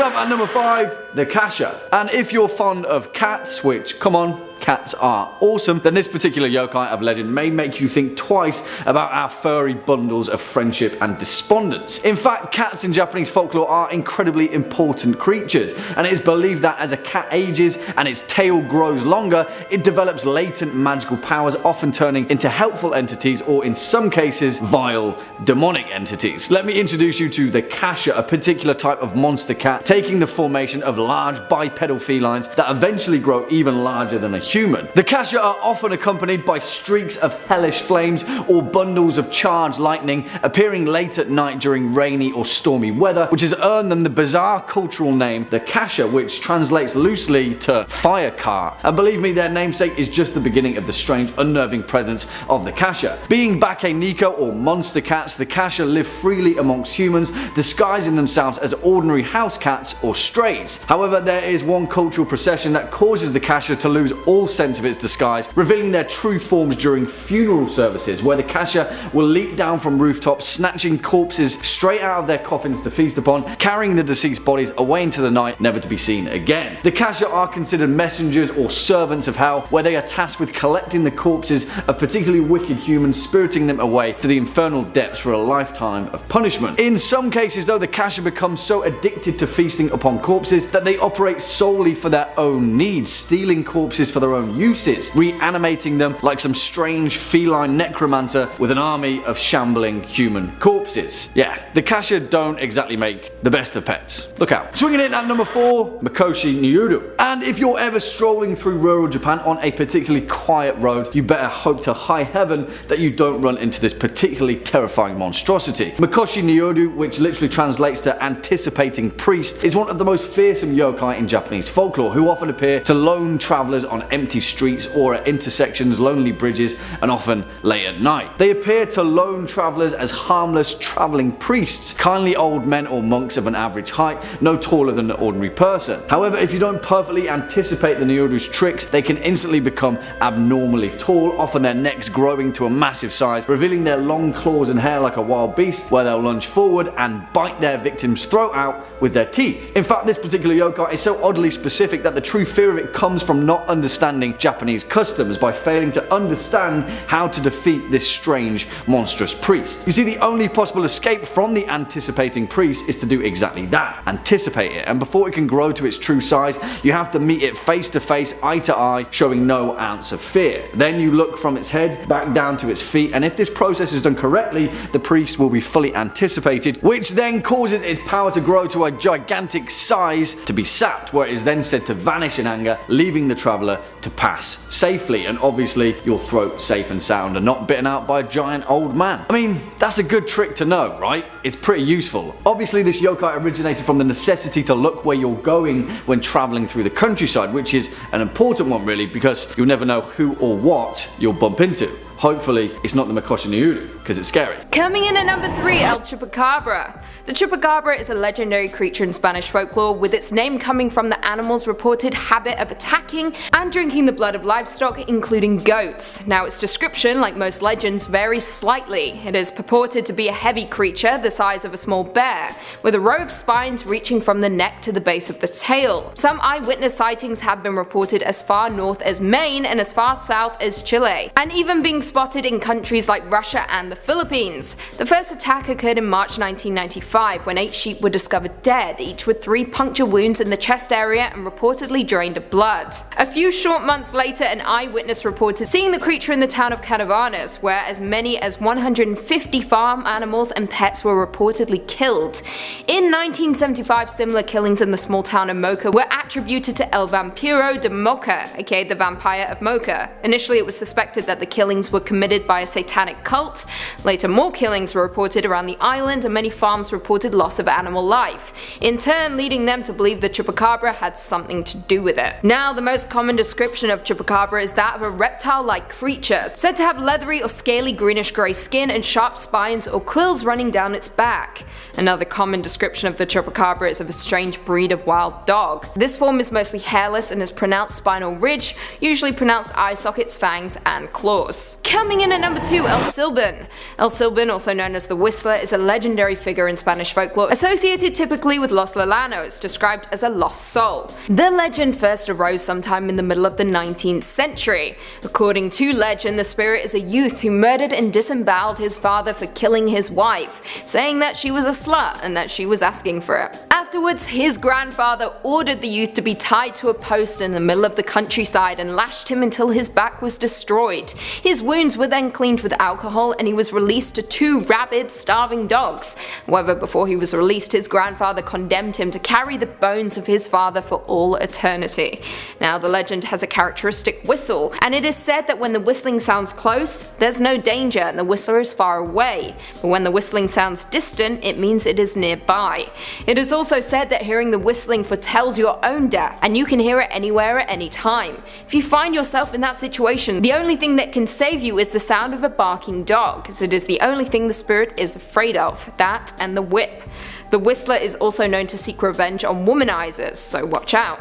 up at number 5, the Kasha. And if you're fond of cats, which, come on, cats are awesome, then this particular yokai of legend may make you think twice about our furry bundles of friendship and despondence. In fact, cats in Japanese folklore are incredibly important creatures, and it is believed that as a cat ages and its tail grows longer, it develops latent magical powers, often turning into helpful entities or, in some cases, vile demonic entities. Let me introduce you to the Kasha, a particular type of monster cat taking the formation of large bipedal felines that eventually grow even larger than a human. The Kasha are often accompanied by streaks of hellish flames or bundles of charged lightning, appearing late at night during rainy or stormy weather, which has earned them the bizarre cultural name the Kasha, which translates loosely to fire car. And believe me, their namesake is just the beginning of the strange, unnerving presence of the Kasha. Being Bake Nico or monster cats, the Kasha live freely amongst humans, disguising themselves as ordinary house cats or strays. However, there is one cultural procession that causes the Kasha to lose all sense of its disguise, revealing their true forms during funeral services, where the Kasha will leap down from rooftops, snatching corpses straight out of their coffins to feast upon, carrying the deceased bodies away into the night, never to be seen again. The Kasha are considered messengers or servants of hell, where they are tasked with collecting the corpses of particularly wicked humans, spiriting them away to the infernal depths for a lifetime of punishment. In some cases though, the Kasha become so addicted to feasting upon corpses that they operate solely for their own needs, stealing corpses for their own uses, reanimating them like some strange feline necromancer with an army of shambling human corpses. Yeah, the Kasha don't exactly make the best of pets. Look out. Swinging in at number 4, Makoshi Nui. And if you're ever strolling through rural Japan on a particularly quiet road, you better hope to high heaven that you don't run into this particularly terrifying monstrosity. Makoshi Nui, which literally translates to anticipating priest, is one of the most fearsome yokai in Japanese folklore, who often appear to lone travelers on empty streets or at intersections, lonely bridges, and often late at night. They appear to lone travelers as harmless traveling priests, kindly old men or monks of an average height, no taller than an ordinary person. However, if you don't perfectly anticipate the Nyuru's tricks, they can instantly become abnormally tall, often their necks growing to a massive size, revealing their long claws and hair like a wild beast, where they'll lunge forward and bite their victim's throat out with their teeth. In fact, this particular yokai is so oddly specific that the true fear of it comes from not understanding Japanese customs, by failing to understand how to defeat this strange, monstrous priest. You see, the only possible escape from the anticipating priest is to do exactly that, anticipate it, and before it can grow to its true size, you have to meet it face to face, eye to eye, showing no ounce of fear. Then you look from its head back down to its feet, and if this process is done correctly, the priest will be fully anticipated, which then causes its power to grow to a gigantic size to be sapped, where it is then said to vanish in anger, leaving the traveller to pass safely, and obviously your throat safe and sound and not bitten out by a giant old man. I mean, that's a good trick to know, right? It's pretty useful. Obviously this yokai originated from the necessity to look where you're going when travelling through the countryside, which is an important one really, because you'll never know who or what you'll bump into. Hopefully it's not the Makoshi Nui, because it's scary. Coming in at number 3, El Chupacabra. The Chupacabra is a legendary creature in Spanish folklore, with its name coming from the animal's reported habit of attacking and drinking the blood of livestock, including goats. Now its description, like most legends, varies slightly. It is purported to be a heavy creature the size of a small bear, with a row of spines reaching from the neck to the base of the tail. Some eyewitness sightings have been reported as far north as Maine and as far south as Chile, and even being spotted in countries like Russia and the Philippines. The first attack occurred in March 1995 when 8 sheep were discovered dead, each with 3 puncture wounds in the chest area and reportedly drained of blood. A few short months later, an eyewitness reported seeing the creature in the town of Canavanas, where as many as 150 farm animals and pets were reportedly killed. In 1975, similar killings in the small town of Mocha were attributed to El Vampiro de Mocha, aka the Vampire of Mocha. Initially it was suspected that the killings were committed by a satanic cult. Later more killings were reported around the island, and many farms reported loss of animal life, in turn leading them to believe the Chupacabra had something to do with it. Now the most common description of Chupacabra is that of a reptile-like creature, said to have leathery or scaly greenish grey skin and sharp spines or quills running down its back. Another common description of the Chupacabra is of a strange breed of wild dog. This form is mostly hairless and has pronounced spinal ridge, usually pronounced eye sockets, fangs and claws. Coming in at number 2, El Silbin. El Silbin, also known as the Whistler, is a legendary figure in Spanish folklore, associated typically with Los Lolanos, described as a lost soul. The legend first arose sometime in the middle of the 19th century. According to legend, the spirit is a youth who murdered and disemboweled his father for killing his wife, saying that she was a slut and that she was asking for it. Afterwards, his grandfather ordered the youth to be tied to a post in the middle of the countryside and lashed him until his back was destroyed. His wounds were then cleaned with alcohol and he was released to 2 rabid, starving dogs. However, before he was released, his grandfather condemned him to carry the bones of his father for all eternity. Now, the legend has a characteristic whistle, and it is said that when the whistling sounds close, there's no danger and the whistler is far away. But when the whistling sounds distant, it means it is nearby. It is also said that hearing the whistling foretells your own death, and you can hear it anywhere at any time. If you find yourself in that situation, the only thing that can save you is the sound of a barking dog, as it is the only thing the spirit is afraid of, that and the whip. The Whistler is also known to seek revenge on womanizers, so watch out.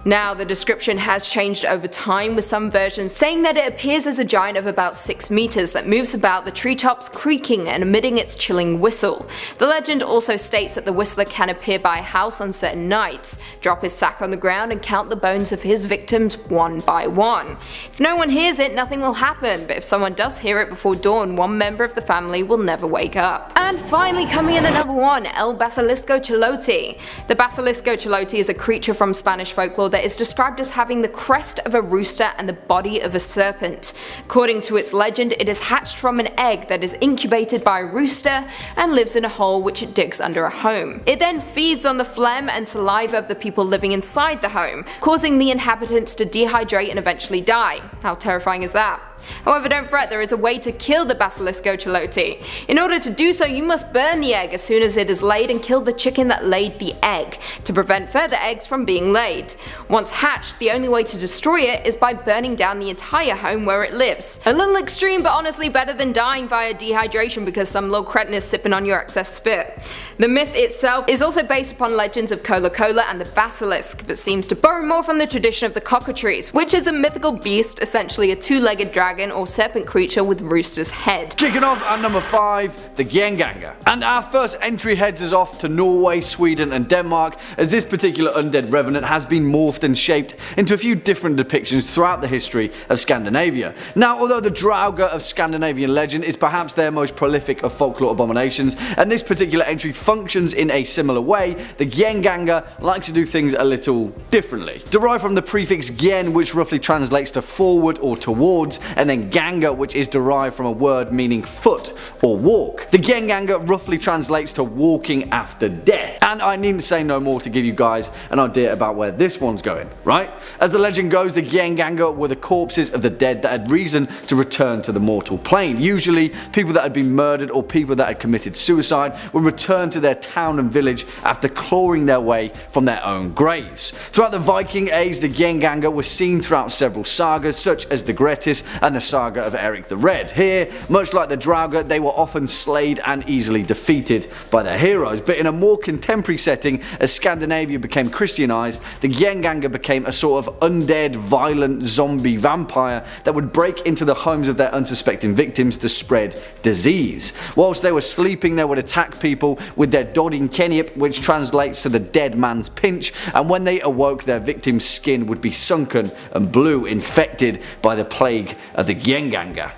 Now, the description has changed over time, with some versions saying that it appears as a giant of about 6 meters that moves about the treetops, creaking and emitting its chilling whistle. The legend also states that the Whistler can appear by a house on certain nights, drop his sack on the ground and count the bones of his victims one by one. If no one hears it, nothing will happen, but if someone does hear it before dawn, one member of the family will never wake up. And finally, coming in at number 1, El Basiliscochilote. The Basiliscochilote is a creature from Spanish folklore that is described as having the crest of a rooster and the body of a serpent. According to its legend, it is hatched from an egg that is incubated by a rooster and lives in a hole which it digs under a home. It then feeds on the phlegm and saliva of the people living inside the home, causing the inhabitants to dehydrate and eventually die. How terrifying is that? However, don't fret, there is a way to kill the Basiliscochilote. In order to do so, you must burn the egg as soon as it is laid and kill the chicken that laid the egg, to prevent further eggs from being laid. Once hatched, the only way to destroy it is by burning down the entire home where it lives. A little extreme, but honestly better than dying via dehydration because some little cretin is sipping on your excess spit. The myth itself is also based upon legends of Cola Cola and the Basilisk, but seems to borrow more from the tradition of the cockatrice, which is a mythical beast, essentially a 2-legged dragon or serpent creature with rooster's head. Kicking off at number 5, the Gang Ganga. And our first entry heads us off to Norway, Sweden and Denmark, as this particular undead revenant has been morphed and shaped into a few different depictions throughout the history of Scandinavia. Now, although the Drauga of Scandinavian legend is perhaps their most prolific of folklore abominations, and this particular entry functions in a similar way, the Gang Ganga likes to do things a little differently. Derived from the prefix gen, which roughly translates to forward or towards, and then Ganga, which is derived from a word meaning foot or walk. The Gang Ganga roughly translates to walking after death. And I needn't say no more to give you guys an idea about where this one's going, right? As the legend goes, the Gang Ganga were the corpses of the dead that had reason to return to the mortal plane. Usually, people that had been murdered or people that had committed suicide would return to their town and village after clawing their way from their own graves. Throughout the Viking Age, the Gang Ganga were seen throughout several sagas, such as the Grettis and the saga of Eric the Red. Here, much like the Drauga, they were often slayed and easily defeated by their heroes. But in a more contemporary setting, as Scandinavia became Christianized, the Gang Ganga became a sort of undead, violent zombie vampire that would break into the homes of their unsuspecting victims to spread disease. Whilst they were sleeping, they would attack people with their Dodin Keniep, which translates to the dead man's pinch, and when they awoke, their victim's skin would be sunken and blue, infected by the plague of the Gang Ganga.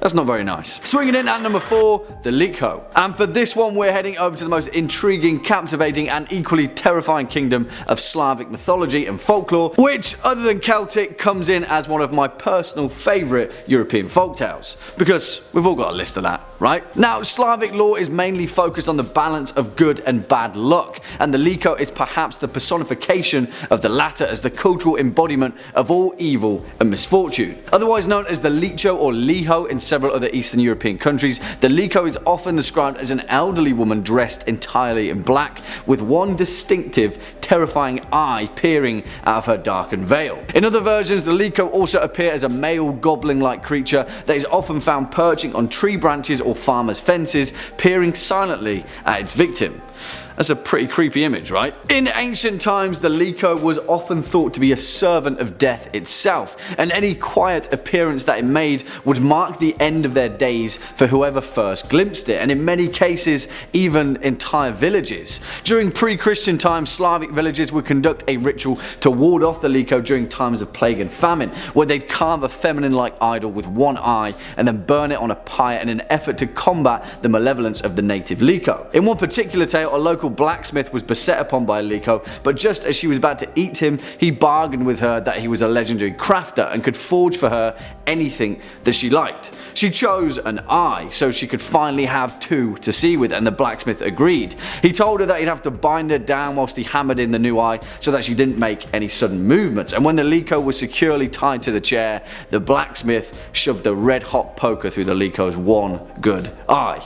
That's not very nice. Swinging in at number 4, the Liko. And for this one, we're heading over to the most intriguing, captivating and equally terrifying kingdom of Slavic mythology and folklore, which, other than Celtic, comes in as one of my personal favourite European folktales. Because we've all got a list of that, right? Now, Slavic lore is mainly focused on the balance of good and bad luck, and the Liko is perhaps the personification of the latter as the cultural embodiment of all evil and misfortune. Otherwise known as the Licho or Liho in several other Eastern European countries, the Liko is often described as an elderly woman dressed entirely in black, with one distinctive, terrifying eye peering out of her darkened veil. In other versions, the Liko also appear as a male goblin-like creature that is often found perching on tree branches or farmers' fences, peering silently at its victim. That's a pretty creepy image, right? In ancient times, the Liko was often thought to be a servant of death itself, and any quiet appearance that it made would mark the end of their days for whoever first glimpsed it, and in many cases, even entire villages. During pre-Christian times, Slavic villages would conduct a ritual to ward off the Liko during times of plague and famine, where they'd carve a feminine-like idol with one eye and then burn it on a pyre in an effort to combat the malevolence of the native Liko. In one particular tale, a local blacksmith was beset upon by a Liko, but just as she was about to eat him, he bargained with her that he was a legendary crafter and could forge for her anything that she liked. She chose an eye, so she could finally have two to see with, and the blacksmith agreed. He told her that he'd have to bind her down whilst he hammered in the new eye so that she didn't make any sudden movements, and when the Liko was securely tied to the chair, the blacksmith shoved a red-hot poker through the Liko's one good eye.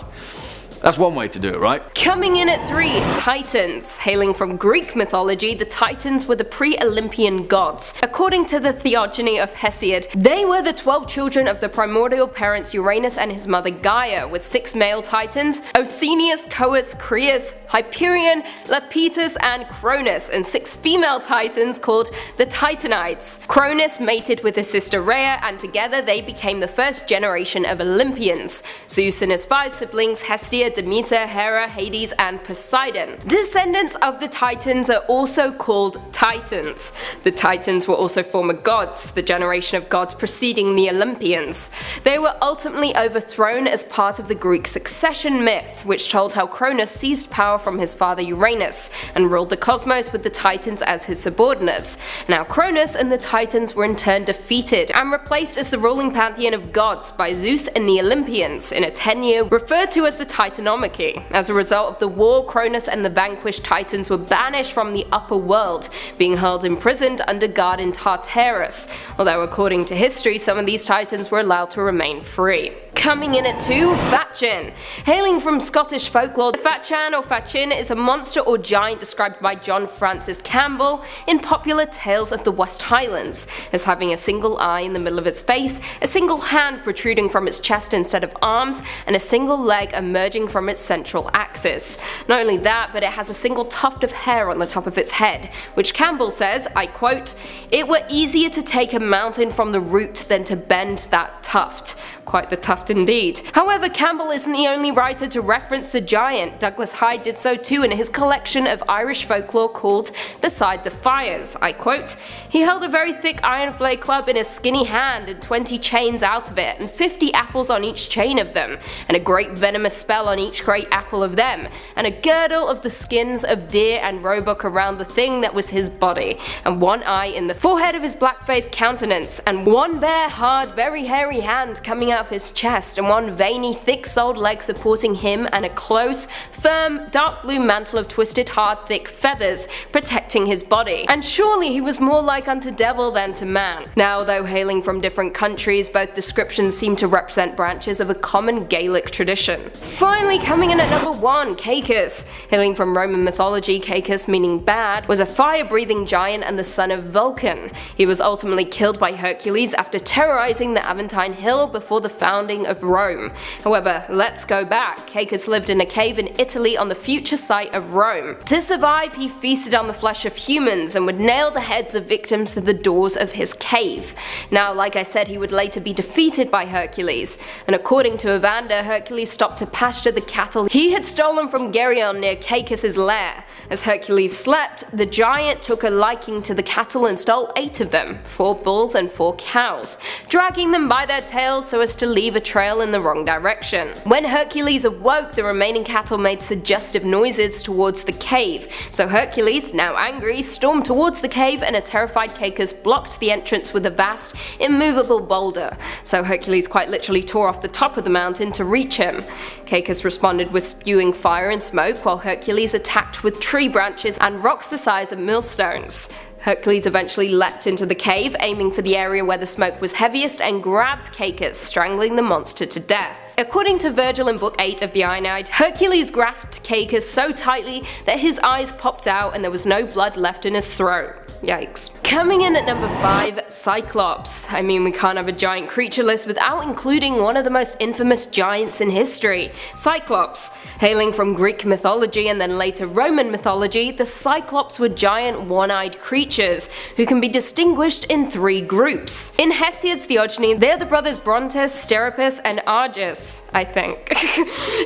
That's one way to do it, right? Coming in at 3, Titans. Hailing from Greek mythology, the Titans were the pre-Olympian gods. According to the Theogony of Hesiod, they were the 12 children of the primordial parents Uranus and his mother Gaia, with 6 male Titans, Oceanus, Cous, Crius, Hyperion, Lapetus, and Cronus, and 6 female Titans called the Titanides. Cronus mated with his sister Rhea, and together they became the first generation of Olympians. Zeus and his 5 siblings, Hestia, Demeter, Hera, Hades, and Poseidon. Descendants of the Titans are also called Titans. The Titans were also former gods, the generation of gods preceding the Olympians. They were ultimately overthrown as part of the Greek succession myth, which told how Cronus seized power from his father Uranus and ruled the cosmos with the Titans as his subordinates. Now Cronus and the Titans were in turn defeated and replaced as the ruling pantheon of gods by Zeus and the Olympians in a tenure referred to as the Titanomachy. As a result of the war, Cronus and the vanquished Titans were banished from the upper world, being held imprisoned under guard in Tartarus, although according to history some of these Titans were allowed to remain free. Coming in at 2, Fatchan. Hailing from Scottish folklore, the Fatchan or Fatchin is a monster or giant described by John Francis Campbell in popular tales of the West Highlands, as having a single eye in the middle of its face, a single hand protruding from its chest instead of arms, and a single leg emerging from its central axis. Not only that, but it has a single tuft of hair on the top of its head, which Campbell says, I quote, "It were easier to take a mountain from the root than to bend that tuft." Quite the tuft indeed. However, Campbell isn't the only writer to reference the giant. Douglas Hyde did so too in his collection of Irish folklore called Beside the Fires. I quote, "He held a very thick iron flay club in his skinny hand and 20 chains out of it, and 50 apples on each chain of them, and a great venomous spell on each great apple of them, and a girdle of the skins of deer and roebuck around the thing that was his body, and one eye in the forehead of his black-faced countenance, and one bare, hard, very hairy hand coming out of his chest, and one veiny, thick-soled leg supporting him, and a close, firm, dark blue mantle of twisted, hard, thick feathers protecting his body. And surely he was more like unto devil than to man." Now, though hailing from different countries, both descriptions seem to represent branches of a common Gaelic tradition. Finally, coming in at number 1, Cacus. Hailing from Roman mythology, Cacus, meaning bad, was a fire-breathing giant and the son of Vulcan. He was ultimately killed by Hercules after terrorizing the Aventine Hill before the founding of Rome. However, let's go back. Cacus lived in a cave in Italy on the future site of Rome. To survive, he feasted on the flesh of humans and would nail the heads of victims to the doors of his cave. Now, like I said, he would later be defeated by Hercules, and according to Evander, Hercules stopped to pasture the cattle he had stolen from Geryon near Cacus's lair. As Hercules slept, the giant took a liking to the cattle and stole 8 of them, 4 bulls and 4 cows, dragging them by their tails so as to leave a trail in the wrong direction. When Hercules awoke, the remaining cattle made suggestive noises towards the cave, so Hercules, now angry, stormed towards the cave, and a terrified Cacus blocked the entrance with a vast, immovable boulder, so Hercules quite literally tore off the top of the mountain to reach him. Cacus responded with spewing fire and smoke, while Hercules attacked with tree branches and rocks the size of millstones. Hercules eventually leapt into the cave, aiming for the area where the smoke was heaviest, and grabbed Cacus, strangling the monster to death. According to Virgil in Book 8 of the Aeneid, Hercules grasped Caicus so tightly that his eyes popped out and there was no blood left in his throat. Yikes. Coming in at number 5, Cyclops. I mean, we can't have a giant creature list without including one of the most infamous giants in history, Cyclops. Hailing from Greek mythology and then later Roman mythology, the Cyclops were giant one-eyed creatures who can be distinguished in 3 groups. In Hesiod's Theogony, they're the brothers Brontes, Steropus, and Argus, I think,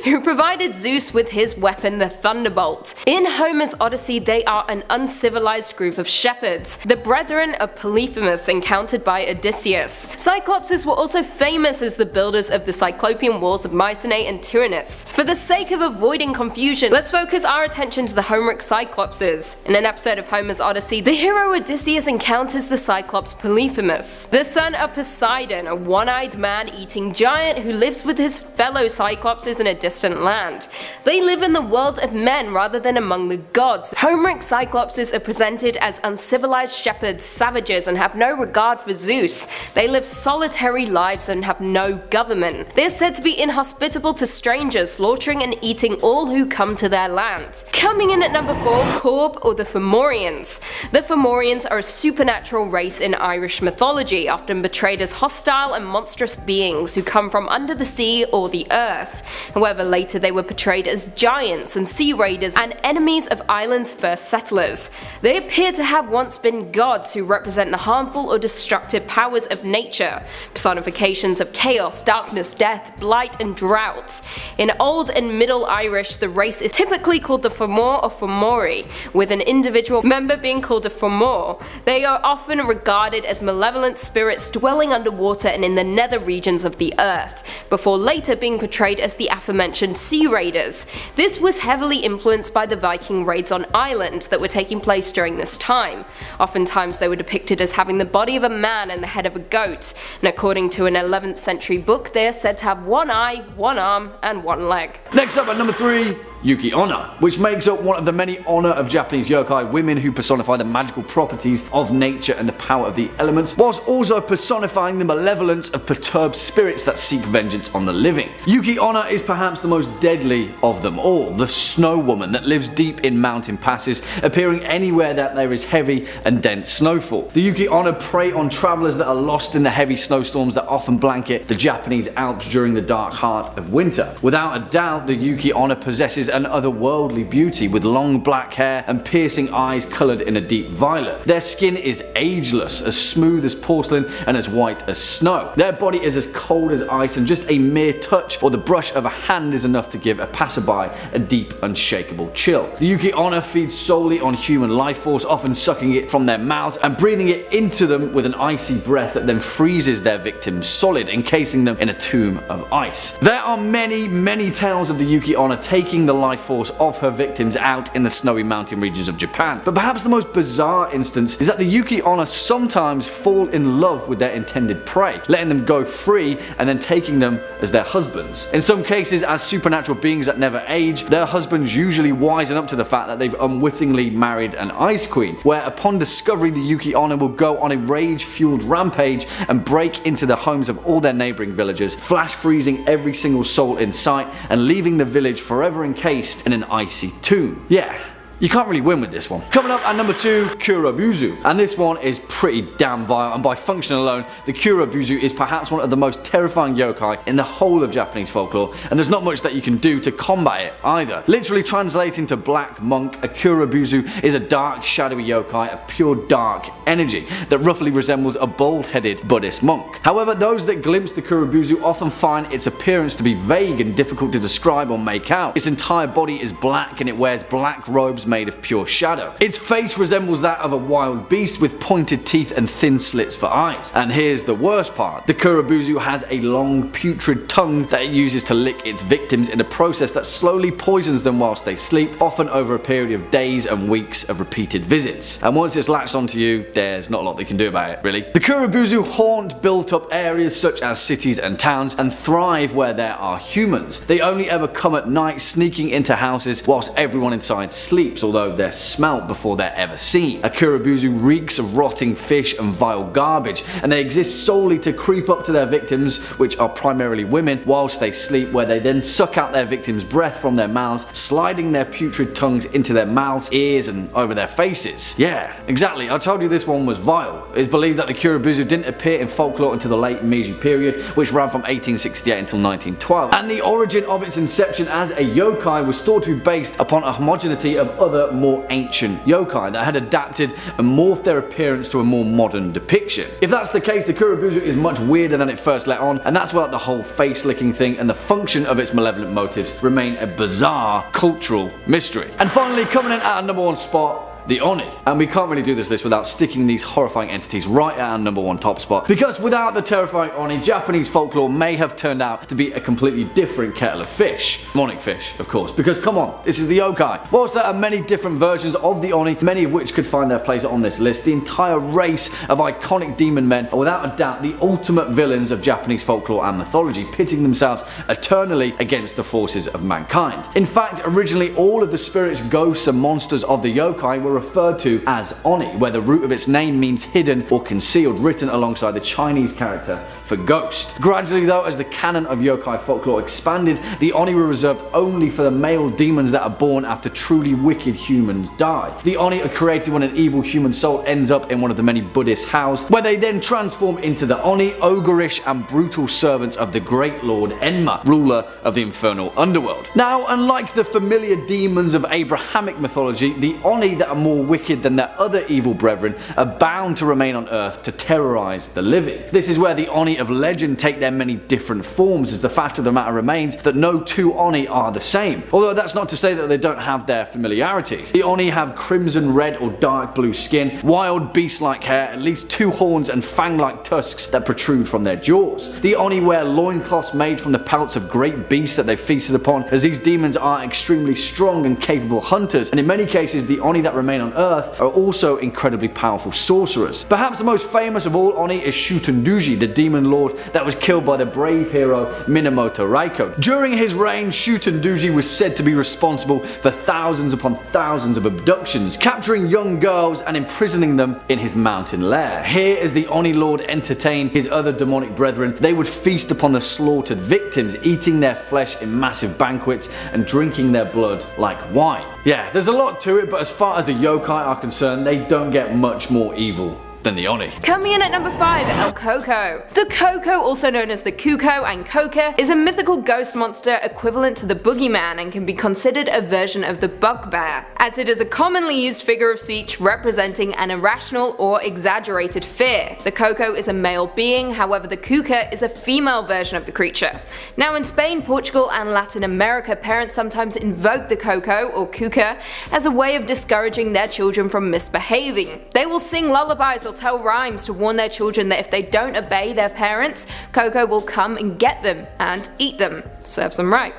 who provided Zeus with his weapon, the Thunderbolt. In Homer's Odyssey, they are an uncivilized group of shepherds, the brethren of Polyphemus encountered by Odysseus. Cyclopses were also famous as the builders of the Cyclopean walls of Mycenae and Tyrannus. For the sake of avoiding confusion, let's focus our attention to the Homeric Cyclopses. In an episode of Homer's Odyssey, the hero Odysseus encounters the Cyclops Polyphemus, the son of Poseidon, a one-eyed man-eating giant who lives with his fellow Cyclopses in a distant land. They live in the world of men rather than among the gods. Homeric Cyclopses are presented as uncivilized shepherds, savages, and have no regard for Zeus. They live solitary lives and have no government. They are said to be inhospitable to strangers, slaughtering and eating all who come to their land. Coming in at number 4, Corb, or the Fomorians. The Fomorians are a supernatural race in Irish mythology, often portrayed as hostile and monstrous beings who come from under the sea or the earth. However, later they were portrayed as giants and sea raiders and enemies of Ireland's first settlers. They appear to have once been gods who represent the harmful or destructive powers of nature, personifications of chaos, darkness, death, blight, and drought. In Old and Middle Irish, the race is typically called the Fomor or Fomori, with an individual member being called a Fomor. They are often regarded as malevolent spirits dwelling underwater and in the nether regions of the earth, before later being portrayed as the aforementioned sea raiders. This was heavily influenced by the Viking raids on Ireland that were taking place during this time. Oftentimes they were depicted as having the body of a man and the head of a goat, and according to an 11th century book, they are said to have one eye, one arm, and one leg. Next up at number 3, Yuki Onor, which makes up one of the many honor of Japanese yokai, women who personify the magical properties of nature and the power of the elements, whilst also personifying the malevolence of perturbed spirits that seek vengeance on the living. Yuki Onor is perhaps the most deadly of them all, the snow woman that lives deep in mountain passes, appearing anywhere that there is heavy and dense snowfall. The Yuki Onor prey on travelers that are lost in the heavy snowstorms that often blanket the Japanese Alps during the dark heart of winter. Without a doubt, the Yuki Onor possesses an otherworldly beauty with long black hair and piercing eyes coloured in a deep violet. Their skin is ageless, as smooth as porcelain and as white as snow. Their body is as cold as ice, and just a mere touch or the brush of a hand is enough to give a passerby a deep, unshakable chill. The Yuki Onor feeds solely on human life force, often sucking it from their mouths and breathing it into them with an icy breath that then freezes their victims solid, encasing them in a tomb of ice. There are many tales of the Yuki Onor taking the life force of her victims out in the snowy mountain regions of Japan, but perhaps the most bizarre instance is that the Yuki Onor sometimes fall in love with their intended prey, letting them go free and then taking them as their husbands. In some cases, as supernatural beings that never age, their husbands usually wisen up to the fact that they've unwittingly married an ice queen, where upon discovery the Yuki Onor will go on a rage-fueled rampage and break into the homes of all their neighbouring villagers, flash freezing every single soul in sight and leaving the village forever encased in an icy tomb. Yeah, you can't really win with this one. Coming up at number 2, Kurobuzu, and this one is pretty damn vile, and by function alone, the Kurobuzu is perhaps one of the most terrifying yokai in the whole of Japanese folklore, and there's not much that you can do to combat it either. Literally translating to black monk, a Kurobuzu is a dark, shadowy yokai of pure dark energy that roughly resembles a bald-headed Buddhist monk. However, those that glimpse the Kurobuzu often find its appearance to be vague and difficult to describe or make out. Its entire body is black and it wears black robes made of pure shadow. Its face resembles that of a wild beast with pointed teeth and thin slits for eyes. And here's the worst part. The Kurobuzu has a long putrid tongue that it uses to lick its victims in a process that slowly poisons them whilst they sleep, often over a period of days and weeks of repeated visits. And once it's latched onto you, there's not a lot they can do about it, really. The Kurobuzu haunt built up areas such as cities and towns and thrive where there are humans. They only ever come at night, sneaking into houses whilst everyone inside sleeps. sleeps, although they're smelt before they're ever seen. A Kurobuzu reeks of rotting fish and vile garbage, and they exist solely to creep up to their victims, which are primarily women, whilst they sleep, where they then suck out their victims' breath from their mouths, sliding their putrid tongues into their mouths, ears, and over their faces. Yeah, exactly, I told you this one was vile. It is believed that the Kurobuzu didn't appear in folklore until the late Meiji period, which ran from 1868 until 1912, and the origin of its inception as a yokai was thought to be based upon a homogeneity of other more ancient yokai that had adapted and morphed their appearance to a more modern depiction. If that's the case, the Kurobuzu is much weirder than it first let on, and that's why the whole face licking thing and the function of its malevolent motives remain a bizarre cultural mystery. And finally, coming in at our number 1 spot, the Oni. And we can't really do this list without sticking these horrifying entities right at our number 1 top spot, because without the terrifying Oni, Japanese folklore may have turned out to be a completely different kettle of fish. Morning fish, of course, because come on, this is the yokai. Whilst there are many different versions of the Oni, many of which could find their place on this list, the entire race of iconic demon men are without a doubt the ultimate villains of Japanese folklore and mythology, pitting themselves eternally against the forces of mankind. In fact, originally all of the spirits, ghosts, and monsters of the yokai were referred to as Oni, where the root of its name means hidden or concealed, written alongside the Chinese character for ghost. Gradually though, as the canon of yokai folklore expanded, the Oni were reserved only for the male demons that are born after truly wicked humans die. The Oni are created when an evil human soul ends up in one of the many Buddhist houses, where they then transform into the Oni, ogreish and brutal servants of the great lord Enma, ruler of the infernal underworld. Now, unlike the familiar demons of Abrahamic mythology, the Oni that are more wicked than their other evil brethren are bound to remain on Earth to terrorize the living. This is where the Oni of legend take their many different forms, as the fact of the matter remains that no 2 Oni are the same. Although that's not to say that they don't have their familiarities. The Oni have crimson red or dark blue skin, wild beast-like hair, at least 2 horns and fang-like tusks that protrude from their jaws. The Oni wear loincloths made from the pelts of great beasts that they feasted upon, as these demons are extremely strong and capable hunters, and in many cases the Oni that remain on Earth are also incredibly powerful sorcerers. Perhaps the most famous of all Oni is Shutenduji, the demon lord that was killed by the brave hero Minamoto Raiko. During his reign, Shutenduji was said to be responsible for thousands upon thousands of abductions, capturing young girls and imprisoning them in his mountain lair. Here, as the Oni lord entertained his other demonic brethren, they would feast upon the slaughtered victims, eating their flesh in massive banquets and drinking their blood like wine. Yeah, there's a lot to it, but as far as the yokai are concerned, they don't get much more evil than the Oni. Coming in at number 5, El Coco. The Coco, also known as the Cuco and Coca, is a mythical ghost monster equivalent to the boogeyman and can be considered a version of the bugbear, as it is a commonly used figure of speech representing an irrational or exaggerated fear. The Coco is a male being, however the Cuca is a female version of the creature. Now in Spain, Portugal and Latin America, parents sometimes invoke the Coco or Cuca as a way of discouraging their children from misbehaving. They will sing lullabies or tell rhymes to warn their children that if they don't obey their parents, Coco will come and get them and eat them. Serves them right.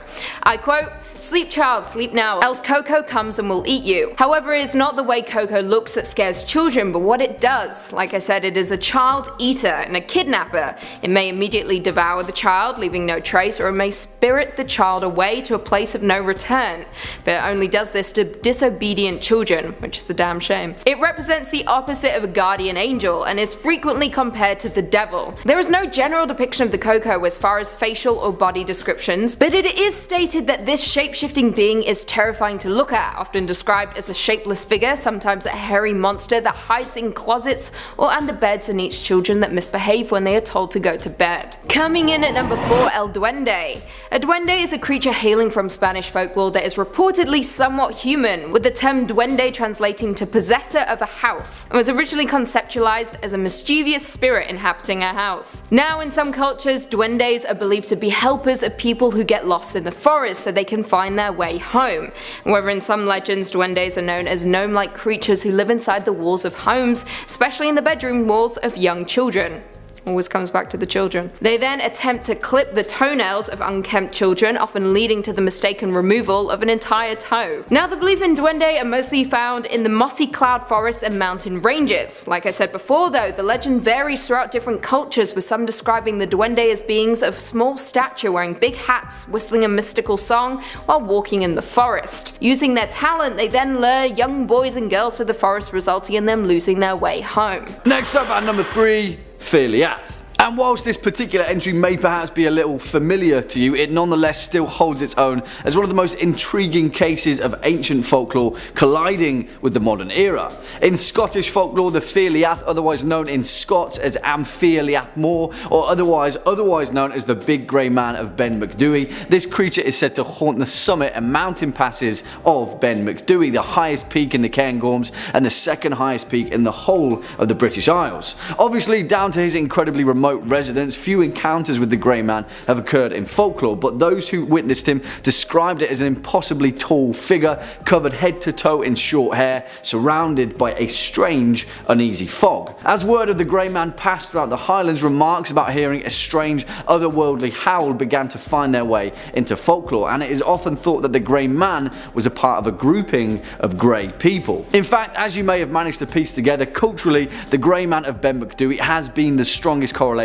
I quote, "Sleep child, sleep now, else Coco comes and will eat you." However, it is not the way Coco looks that scares children, but what it does. Like I said, it is a child eater and a kidnapper. It may immediately devour the child, leaving no trace, or it may spirit the child away to a place of no return, but it only does this to disobedient children, which is a damn shame. It represents the opposite of a guardian angel and is frequently compared to the devil. There is no general depiction of the Coco as far as facial or body descriptions, but it is stated that this shape-shifting being is terrifying to look at, often described as a shapeless figure, sometimes a hairy monster that hides in closets or under beds and eats children that misbehave when they are told to go to bed. Coming in at number 4, El Duende. A duende is a creature hailing from Spanish folklore that is reportedly somewhat human, with the term duende translating to possessor of a house, and was originally conceptualized as a mischievous spirit inhabiting a house. Now in some cultures, duendes are believed to be helpers of people who get lost in the forest so they can find their way home. However, in some legends, duendes are known as gnome-like creatures who live inside the walls of homes, especially in the bedroom walls of young children. always comes back to the children. They then attempt to clip the toenails of unkempt children, often leading to the mistaken removal of an entire toe. Now, the belief in Duende are mostly found in the mossy cloud forests and mountain ranges. Like I said before though, the legend varies throughout different cultures, with some describing the Duende as beings of small stature wearing big hats, whistling a mystical song while walking in the forest. Using their talent, they then lure young boys and girls to the forest, resulting in them losing their way home. Next up at number 3, Faeth. And whilst this particular entry may perhaps be a little familiar to you, it nonetheless still holds its own as one of the most intriguing cases of ancient folklore colliding with the modern era. In Scottish folklore, the Faeth, otherwise known in Scots as Amphiliath Moor, or otherwise known as the Big Grey Man of Ben Macdui, this creature is said to haunt the summit and mountain passes of Ben Macdui, the highest peak in the Cairngorms and the second highest peak in the whole of the British Isles. Obviously, down to his incredibly remote residence, few encounters with the Grey Man have occurred in folklore, but those who witnessed him described it as an impossibly tall figure, covered head to toe in short hair, surrounded by a strange, uneasy fog. As word of the Grey Man passed throughout the Highlands, remarks about hearing a strange, otherworldly howl began to find their way into folklore, and it is often thought that the Grey Man was a part of a grouping of grey people. In fact, as you may have managed to piece together, culturally, the Grey Man of Ben Macdui has been the strongest correlation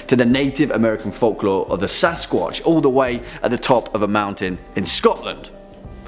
to the Native American folklore of the Sasquatch, all the way at the top of a mountain in Scotland.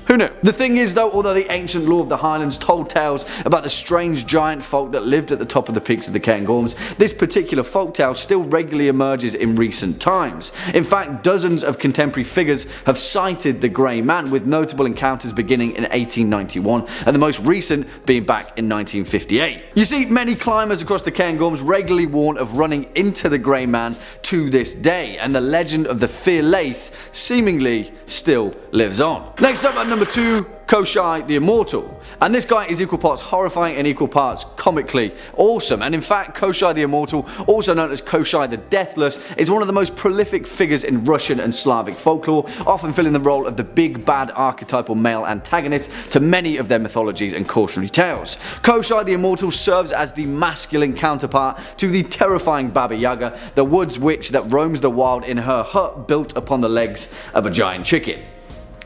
Who knew? The thing is though, although the ancient lore of the Highlands told tales about the strange giant folk that lived at the top of the peaks of the Cairngorms, this particular folktale still regularly emerges in recent times. In fact, dozens of contemporary figures have cited the Grey Man, with notable encounters beginning in 1891 and the most recent being back in 1958. You see, many climbers across the Cairngorms regularly warn of running into the Grey Man to this day, and the legend of the Faeth seemingly still lives on. Next up at number 2, Kosai the Immortal. And this guy is equal parts horrifying and equal parts comically awesome. And in fact, Kosai the Immortal, also known as Kosai the Deathless, is one of the most prolific figures in Russian and Slavic folklore, often filling the role of the big bad archetypal male antagonist to many of their mythologies and cautionary tales. Kosai the Immortal serves as the masculine counterpart to the terrifying Baba Yaga, the woods witch that roams the wild in her hut built upon the legs of a giant chicken.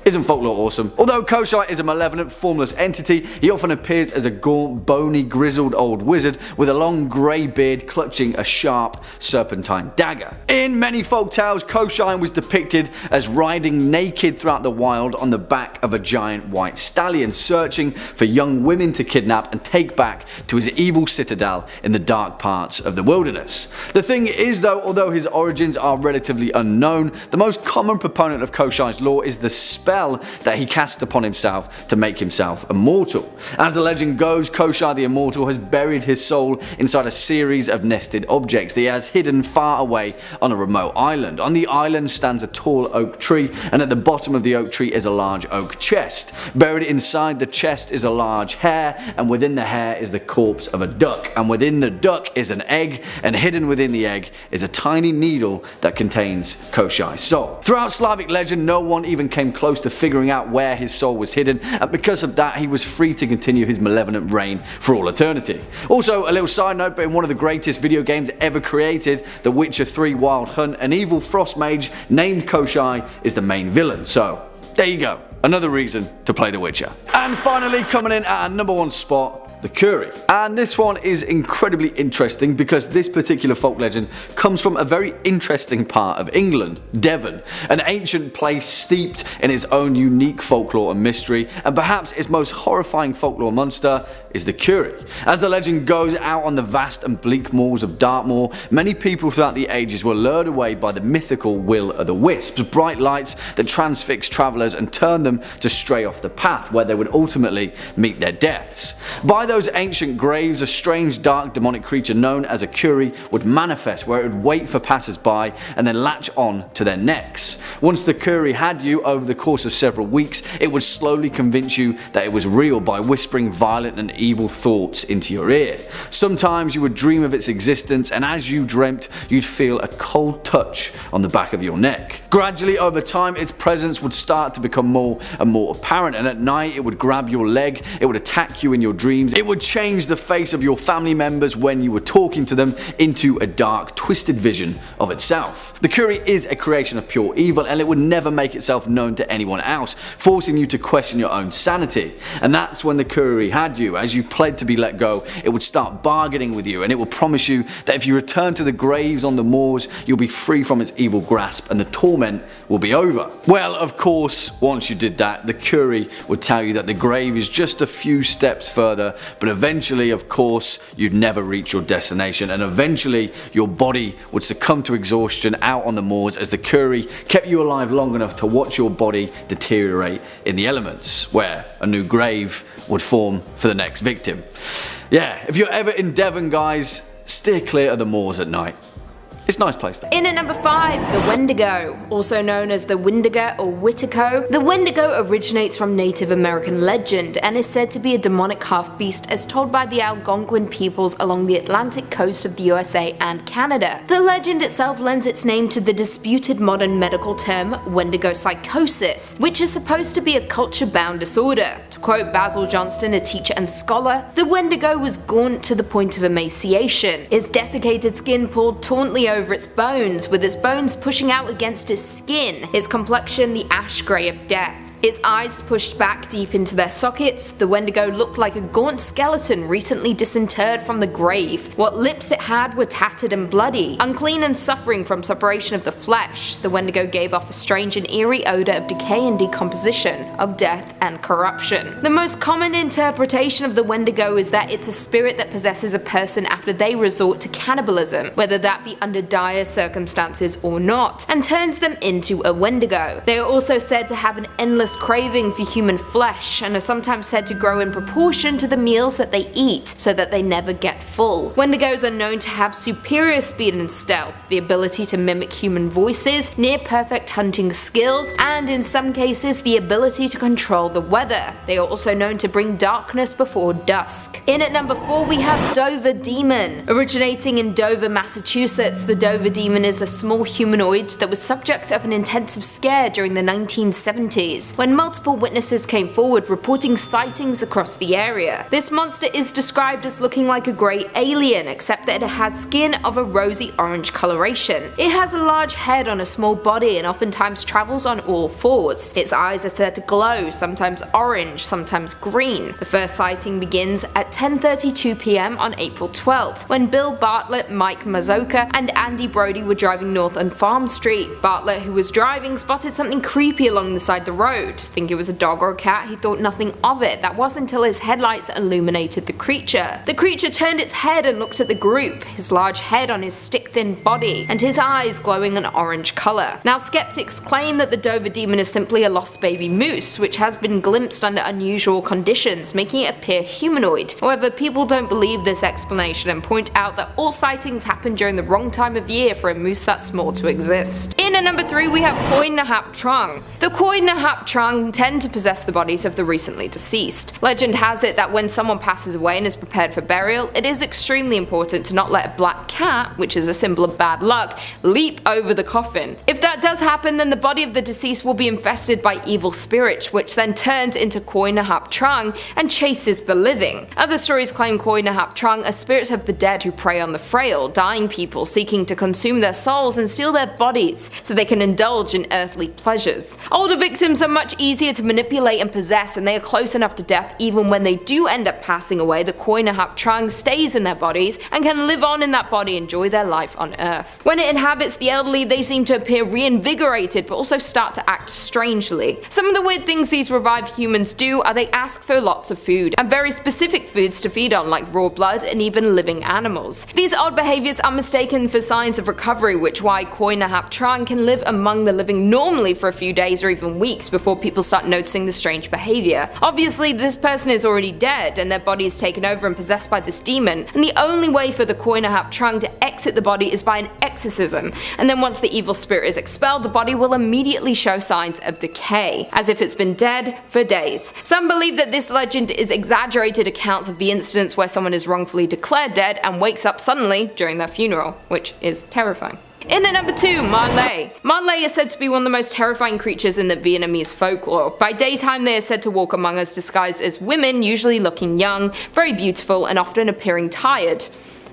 Isn't folklore awesome? Although Kosai is a malevolent, formless entity, he often appears as a gaunt, bony, grizzled old wizard with a long grey beard clutching a sharp, serpentine dagger. In many folk tales, Kosai was depicted as riding naked throughout the wild on the back of a giant white stallion, searching for young women to kidnap and take back to his evil citadel in the dark parts of the wilderness. The thing is though, although his origins are relatively unknown, the most common proponent of Kosai's lore is the spell that he cast upon himself to make himself immortal. As the legend goes, Kosai the Immortal has buried his soul inside a series of nested objects that he has hidden far away on a remote island. On the island stands a tall oak tree, and at the bottom of the oak tree is a large oak chest. Buried inside the chest is a large hare, and within the hare is the corpse of a duck, and within the duck is an egg, and hidden within the egg is a tiny needle that contains Kosai's soul. Throughout Slavic legend, no one even came close to figuring out where his soul was hidden, and because of that he was free to continue his malevolent reign for all eternity. Also, a little side note, but in one of the greatest video games ever created, The Witcher 3 Wild Hunt, an evil frost mage named Kosai is the main villain. So there you go, another reason to play The Witcher. And finally, coming in at our number 1 spot, the Cury. And this one is incredibly interesting because this particular folk legend comes from a very interesting part of England, Devon, an ancient place steeped in its own unique folklore and mystery, and perhaps its most horrifying folklore monster is the Cury. As the legend goes, out on the vast and bleak moors of Dartmoor, many people throughout the ages were lured away by the mythical will o' the wisps, bright lights that transfix travellers and turn them to stray off the path where they would ultimately meet their deaths. By those ancient graves, a strange dark demonic creature known as a Cury would manifest, where it would wait for passers-by and then latch on to their necks. Once the Cury had you over the course of several weeks, it would slowly convince you that it was real by whispering violent and evil thoughts into your ear. Sometimes you would dream of its existence, and as you dreamt, you'd feel a cold touch on the back of your neck. Gradually over time, its presence would start to become more and more apparent, and at night it would grab your leg, it would attack you in your dreams, It would change the face of your family members when you were talking to them into a dark, twisted vision of itself. The Cury is a creation of pure evil, and it would never make itself known to anyone else, forcing you to question your own sanity. And that's when the Cury had you. As you pled to be let go, it would start bargaining with you, and it will promise you that if you return to the graves on the moors, you'll be free from its evil grasp and the torment will be over. Well, of course, once you did that, the Cury would tell you that the grave is just a few steps further, but eventually, of course, you'd never reach your destination, and eventually your body would succumb to exhaustion out on the moors as the Cury kept you alive long enough to watch your body deteriorate in the elements, where a new grave would form for the next victim. Yeah, if you're ever in Devon, guys, steer clear of the moors at night. It's a nice place though. In at number 5, the Wendigo. Also known as the Wendigo or Witico, the Wendigo originates from Native American legend and is said to be a demonic half-beast as told by the Algonquin peoples along the Atlantic coast of the USA and Canada. The legend itself lends its name to the disputed modern medical term Wendigo psychosis, which is supposed to be a culture-bound disorder. To quote Basil Johnston, a teacher and scholar, the Wendigo was gaunt to the point of emaciation, its desiccated skin pulled tauntly over its bones, with its bones pushing out against its skin, its complexion the ash grey of death. Its eyes pushed back deep into their sockets, the Wendigo looked like a gaunt skeleton recently disinterred from the grave. What lips it had were tattered and bloody. Unclean and suffering from separation of the flesh, the Wendigo gave off a strange and eerie odour of decay and decomposition, of death and corruption. The most common interpretation of the Wendigo is that it's a spirit that possesses a person after they resort to cannibalism, whether that be under dire circumstances or not, and turns them into a Wendigo. They are also said to have an endless craving for human flesh and are sometimes said to grow in proportion to the meals that they eat, so that they never get full. Wendigos are known to have superior speed and stealth, the ability to mimic human voices, near perfect hunting skills, and in some cases the ability to control the weather. They are also known to bring darkness before dusk. In at number 4 we have DOA Demon. Originating in Dover, Massachusetts, the DOA Demon is a small humanoid that was subject of an intensive scare during the 1970s. When multiple witnesses came forward reporting sightings across the area. This monster is described as looking like a grey alien, except that it has skin of a rosy orange coloration. It has a large head on a small body and oftentimes travels on all fours. Its eyes are said to glow, sometimes orange, sometimes green. The first sighting begins at 10:32 p.m. on April 12th, when Bill Bartlett, Mike Mazoka, and Andy Brody were driving north on Farm Street. Bartlett, who was driving, spotted something creepy along the side of the road. Think it was a dog or a cat, he thought nothing of it. That was until his headlights illuminated the creature. The creature turned its head and looked at the group, his large head on his stick-thin body, and his eyes glowing an orange colour. Now skeptics claim that the DOA Demon is simply a lost baby moose, which has been glimpsed under unusual conditions, making it appear humanoid. However, people don't believe this explanation and point out that all sightings happen during the wrong time of year for a moose that small to exist. In at number 3 we have Koi Nahap Trung. The Koi Nahap Trung tend to possess the bodies of the recently deceased. Legend has it that when someone passes away and is prepared for burial, it is extremely important to not let a black cat, which is a symbol of bad luck, leap over the coffin. If that does happen, then the body of the deceased will be infested by evil spirits, which then turns into Koi Nahap Trung and chases the living. Other stories claim Koi Nahap Trung are spirits of the dead who prey on the frail, dying people seeking to consume their souls and steal their bodies so they can indulge in earthly pleasures. Older victims are much easier to manipulate and possess, and they are close enough to death even when they do end up passing away. The Koi Nahap Trung stays in their bodies and can live on in that body, enjoy their life on earth. When it inhabits the elderly, they seem to appear reinvigorated but also start to act strangely. Some of the weird things these revived humans do are they ask for lots of food, and very specific foods to feed on, like raw blood and even living animals. These odd behaviours are mistaken for signs of recovery, which why Koi Nahap Trung can live among the living normally for a few days or even weeks before people start noticing the strange behaviour. Obviously this person is already dead and their body is taken over and possessed by this demon, and the only way for the Koi Nahap Trung to exit the body is by an exorcism, and then once the evil spirit is expelled, the body will immediately show signs of decay, as if it's been dead for days. Some believe that this legend is exaggerated accounts of the incidents where someone is wrongfully declared dead and wakes up suddenly during their funeral, which is terrifying. In at number 2, Marle. Marle is said to be one of the most terrifying creatures in the Vietnamese folklore. By daytime they are said to walk among us disguised as women, usually looking young, very beautiful, and often appearing tired.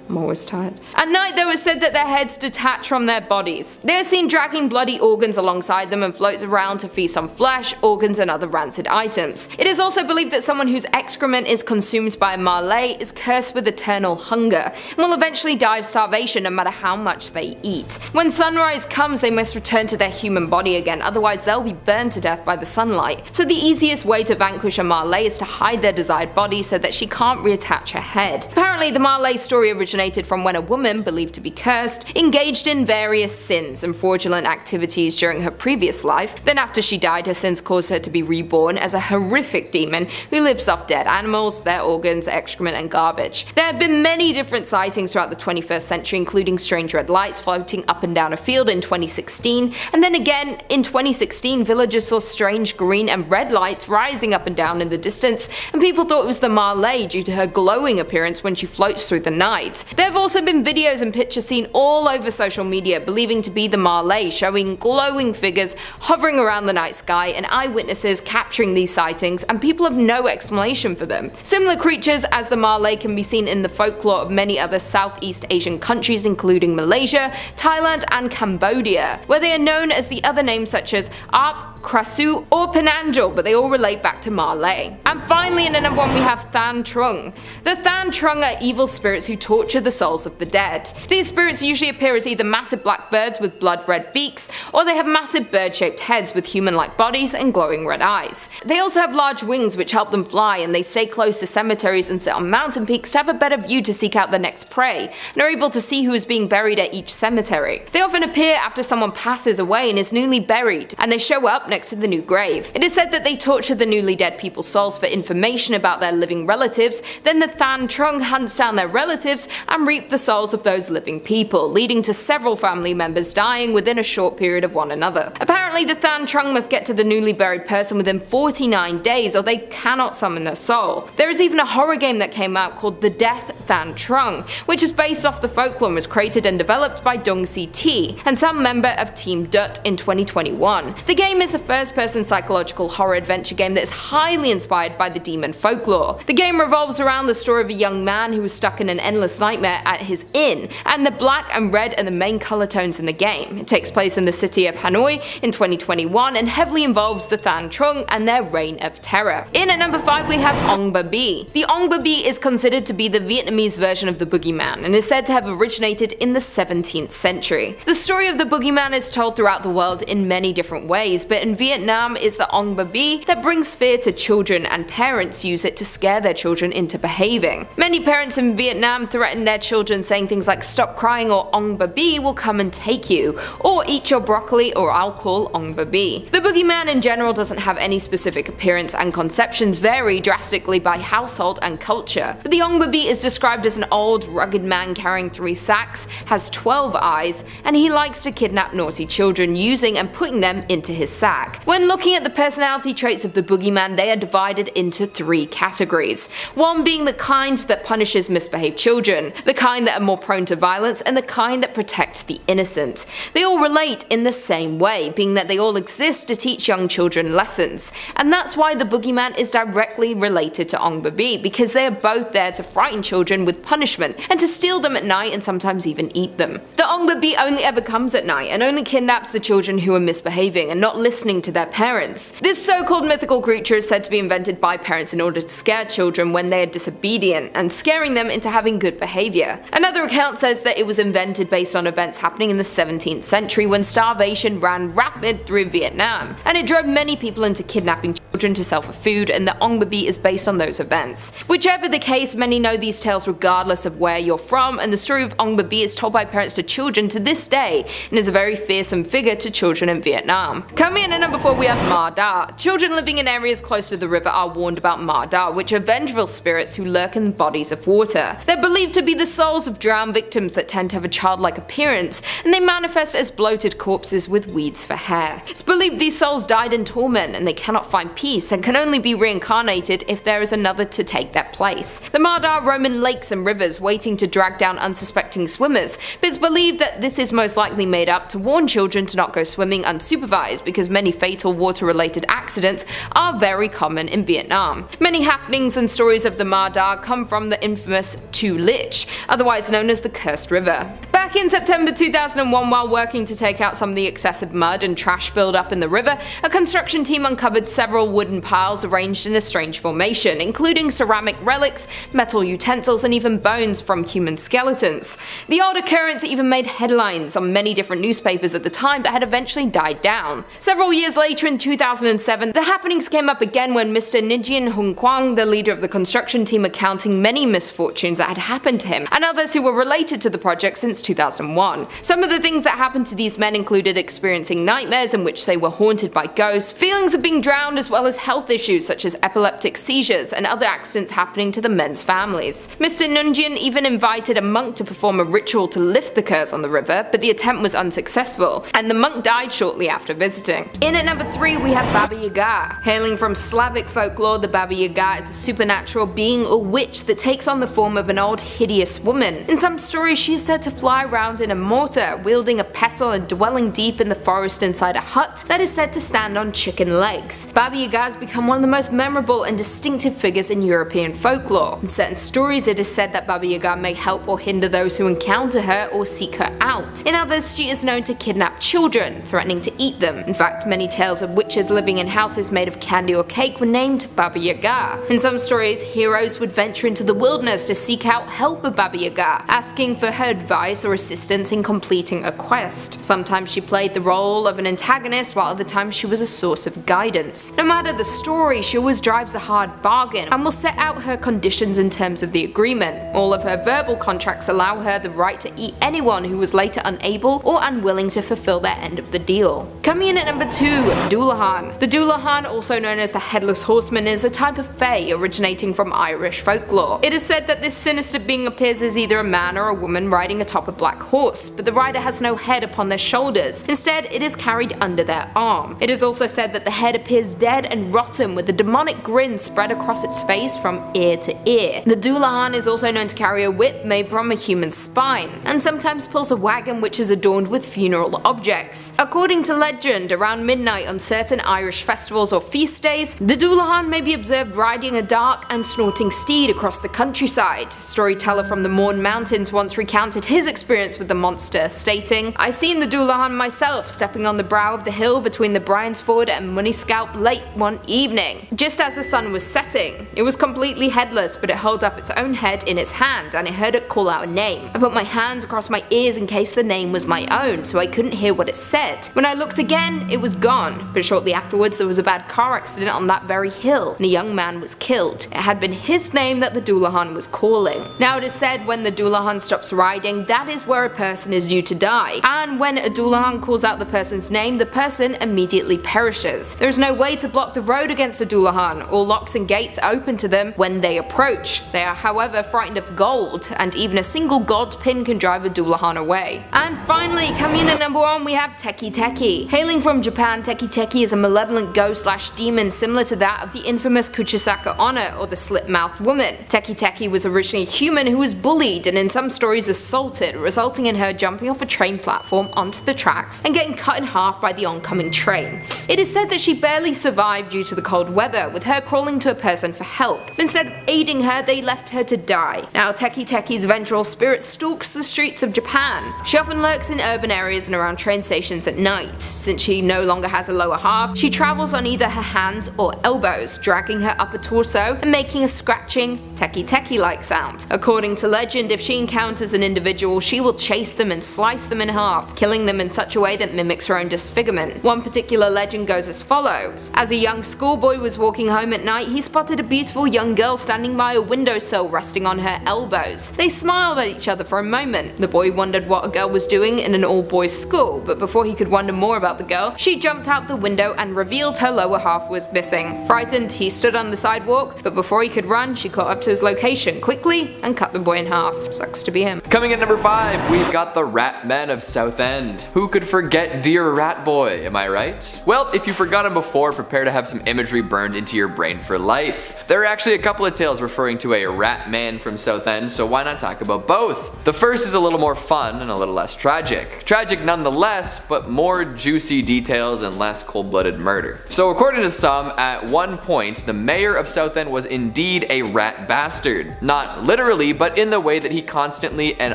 I'm always tired. At night, though, it's said that their heads detach from their bodies. They are seen dragging bloody organs alongside them and float around to feast on flesh, organs, and other rancid items. It is also believed that someone whose excrement is consumed by a Marle is cursed with eternal hunger and will eventually die of starvation no matter how much they eat. When sunrise comes, they must return to their human body again, otherwise they'll be burned to death by the sunlight. So the easiest way to vanquish a Marle is to hide their desired body so that she can't reattach her head. Apparently, the Marle story originated from when a woman, believed to be cursed, engaged in various sins and fraudulent activities during her previous life. Then after she died, her sins caused her to be reborn as a horrific demon who lives off dead animals, their organs, excrement, and garbage. There have been many different sightings throughout the 21st century, including strange red lights floating up and down a field in 2016, and then again in 2016 villagers saw strange green and red lights rising up and down in the distance, and people thought it was the Marle due to her glowing appearance when she floats through the night. There have also been videos and pictures seen all over social media believing to be the Marle, showing glowing figures hovering around the night sky and eyewitnesses capturing these sightings, and people have no explanation for them. Similar creatures as the Marle can be seen in the folklore of many other Southeast Asian countries including Malaysia, Thailand, and Cambodia, where they are known as the other names such as Arp, Krasu, or Penangel, but they all relate back to Marle. And finally, in at number 1 we have Thant Trung. The Thant Trung are evil spirits who torture the souls of the dead. These spirits usually appear as either massive black birds with blood-red beaks, or they have massive bird-shaped heads with human-like bodies and glowing red eyes. They also have large wings which help them fly, and they stay close to cemeteries and sit on mountain peaks to have a better view to seek out their next prey, and are able to see who is being buried at each cemetery. They often appear after someone passes away and is newly buried, and they show up next to the new grave. It is said that they torture the newly dead people's souls for information about their living relatives, then the Thant Trung hunts down their relatives and reap the souls of those living people, leading to several family members dying within a short period of one another. Apparently, the Thant Trung must get to the newly buried person within 49 days or they cannot summon their soul. There is even a horror game that came out called The Death Thant Trung, which is based off the folklore and was created and developed by Dong Si T and some member of Team Dut in 2021. The game is a first-person psychological horror adventure game that is highly inspired by the demon folklore. The game revolves around the story of a young man who was stuck in an endless nightmare at his inn, and the black and red are the main color tones in the game. It takes place in the city of Hanoi in 2021 and heavily involves the Thant Trung and their reign of terror. In at number 5 we have Ong Babi. The Ong Babi is considered to be the Vietnamese version of the boogeyman and is said to have originated in the 17th century. The story of the boogeyman is told throughout the world in many different ways, but in Vietnam is the Ong Babi that brings fear to children, and parents use it to scare their children into behaving. Many parents in Vietnam threaten their children saying things like "stop crying" or "Ong Babi will come and take you," or "eat your broccoli" or "I'll call Ong Babi." The boogeyman in general doesn't have any specific appearance, and conceptions vary drastically by household and culture. But the Ong Babi is described as an old, rugged man carrying 3 sacks, has 12 eyes, and he likes to kidnap naughty children using and putting them into his sack. When looking at the personality traits of the boogeyman, they are divided into 3 categories. One being the kind that punishes misbehaved children, the kind that are more prone to violence, and the kind that protect the innocent. They all relate in the same way, being that they all exist to teach young children lessons. And that's why the boogeyman is directly related to Ong Babi, because they are both there to frighten children with punishment and to steal them at night and sometimes even eat them. The Ong Babi only ever comes at night and only kidnaps the children who are misbehaving and not listening to their parents. This so-called mythical creature is said to be invented by parents in order to scare children when they are disobedient and scaring them into having good behavior. Another account says that it was invented based on events happening in the 17th century when starvation ran rapid through Vietnam, and it drove many people into kidnapping children to sell for food, and the Ong Babi is based on those events. Whichever the case, many know these tales regardless of where you're from, and the story of Ong Babi is told by parents to children to this day and is a very fearsome figure to children in Vietnam. Coming in at number 4 we have Madar. Children living in areas close to the river are warned about Madar, which are vengeful spirits who lurk in the bodies of water. They're believed to be the souls of drowned victims that tend to have a childlike appearance, and they manifest as bloated corpses with weeds for hair. It's believed these souls died in torment and they cannot find peace peace and can only be reincarnated if there is another to take their place. The Madar roam in lakes and rivers waiting to drag down unsuspecting swimmers, but it's believed that this is most likely made up to warn children to not go swimming unsupervised because many fatal water-related accidents are very common in Vietnam. Many happenings and stories of the Madar come from the infamous Tu Lich, otherwise known as the Cursed River. Back in September 2001, while working to take out some of the excessive mud and trash buildup in the river, a construction team uncovered several wooden piles arranged in a strange formation, including ceramic relics, metal utensils, and even bones from human skeletons. The odd occurrence even made headlines on many different newspapers at the time but had eventually died down. Several years later in 2007, the happenings came up again when Mr. Nijin Hung Kwang, the leader of the construction team, recounting many misfortunes that had happened to him and others who were related to the project since 2001. Some of the things that happened to these men included experiencing nightmares in which they were haunted by ghosts, feelings of being drowned, as well as health issues such as epileptic seizures and other accidents happening to the men's families. Mr. Nunjian even invited a monk to perform a ritual to lift the curse on the river, but the attempt was unsuccessful, and the monk died shortly after visiting. In at number 3 we have Baba Yaga. Hailing from Slavic folklore, the Baba Yaga is a supernatural being or witch that takes on the form of an old hideous woman. In some stories she is said to fly around in a mortar, wielding a pestle and dwelling deep in the forest inside a hut that is said to stand on chicken legs. Baba Yaga has become one of the most memorable and distinctive figures in European folklore. In certain stories it is said that Baba Yaga may help or hinder those who encounter her or seek her out. In others she is known to kidnap children, threatening to eat them. In fact, many tales of witches living in houses made of candy or cake were named Baba Yaga. In some stories, heroes would venture into the wilderness to seek out help of Baba Yaga, asking for her advice or assistance in completing a quest. Sometimes she played the role of an antagonist, while other times she was a source of guidance. No matter the story, she always drives a hard bargain and will set out her conditions in terms of the agreement. All of her verbal contracts allow her the right to eat anyone who was later unable or unwilling to fulfill their end of the deal. Coming in at number 2, Dullahan. The Dullahan, also known as the Headless Horseman, is a type of fae originating from Irish folklore. It is said that this sinister being appears as either a man or a woman riding atop a black horse, but the rider has no head upon their shoulders. Instead, it is carried under their arm. It is also said that the head appears dead and rotten with a demonic grin spread across its face from ear to ear. The Dullahan is also known to carry a whip made from a human spine, and sometimes pulls a wagon which is adorned with funeral objects. According to legend, around midnight on certain Irish festivals or feast days, the Dullahan may be observed riding a dark and snorting steed across the countryside. Storyteller from the Mourne Mountains once recounted his experience with the monster, stating, "I seen the Dullahan myself stepping on the brow of the hill between the Bryansford and Moneyscalp late one evening, just as the sun was setting. It was completely headless, but it held up its own head in its hand, and I heard it call out a name. I put my hands across my ears in case the name was my own, so I couldn't hear what it said. When I looked again, it was gone, but shortly afterwards there was a bad car accident on that very hill, and a young man was killed. It had been his name that the Dullahan was calling." Now it is said when the Dullahan stops riding, that is where a person is due to die, and when a Dullahan calls out the person's name, the person immediately perishes. There is no way to block the road against a Dullahan. All locks and gates are open to them when they approach. They are however frightened of gold, and even a single gold pin can drive a Dullahan away. And finally, coming in at number 1, we have Techi. Hailing from Japan, Techi is a malevolent ghost/demon similar to that of the infamous Kuchisaka Honor, or the slit-mouthed woman. Techi was originally a human who was bullied and in some stories assaulted, resulting in her jumping off a train platform onto the tracks and getting cut in half by the oncoming train. It is said that she barely survived due to the cold weather, with her crawling to a person for help. But instead of aiding her, they left her to die. Now Techi's vengeful spirit stalks the streets of Japan. She often lurks in urban areas and around train stations at night. Since she no longer has a lower half, she travels on either her hands or elbows, dragging her upper torso and making a scratching Techi-like sound. According to legend, if she encounters an individual, she will chase them and slice them in half, killing them in such a way that mimics her own disfigurement. One particular legend goes as follows. As a young schoolboy was walking home at night, he spotted a beautiful young girl standing by a windowsill resting on her elbows. They smiled at each other for a moment. The boy wondered what a girl was doing in an all-boys school, but before he could wonder more about the girl, she jumped out the window and revealed her lower half was missing. Frightened, he stood on the sidewalk, but before he could run, she caught up to his location quickly and cut the boy in half. Sucks to be him. Coming at number 5, 5, we've got the Rat Men of Southend. Who could forget Dear Rat Boy, am I right? Well, if you forgot him before, prepare to have some imagery burned into your brain for life. There are actually a couple of tales referring to a Rat Man from Southend, so why not talk about both? The first is a little more fun and a little less tragic. Tragic nonetheless, but more juicy details and less cold-blooded murder. So according to some, at one point, the mayor of Southend was indeed a rat bastard. Not literally, but in the way that he constantly and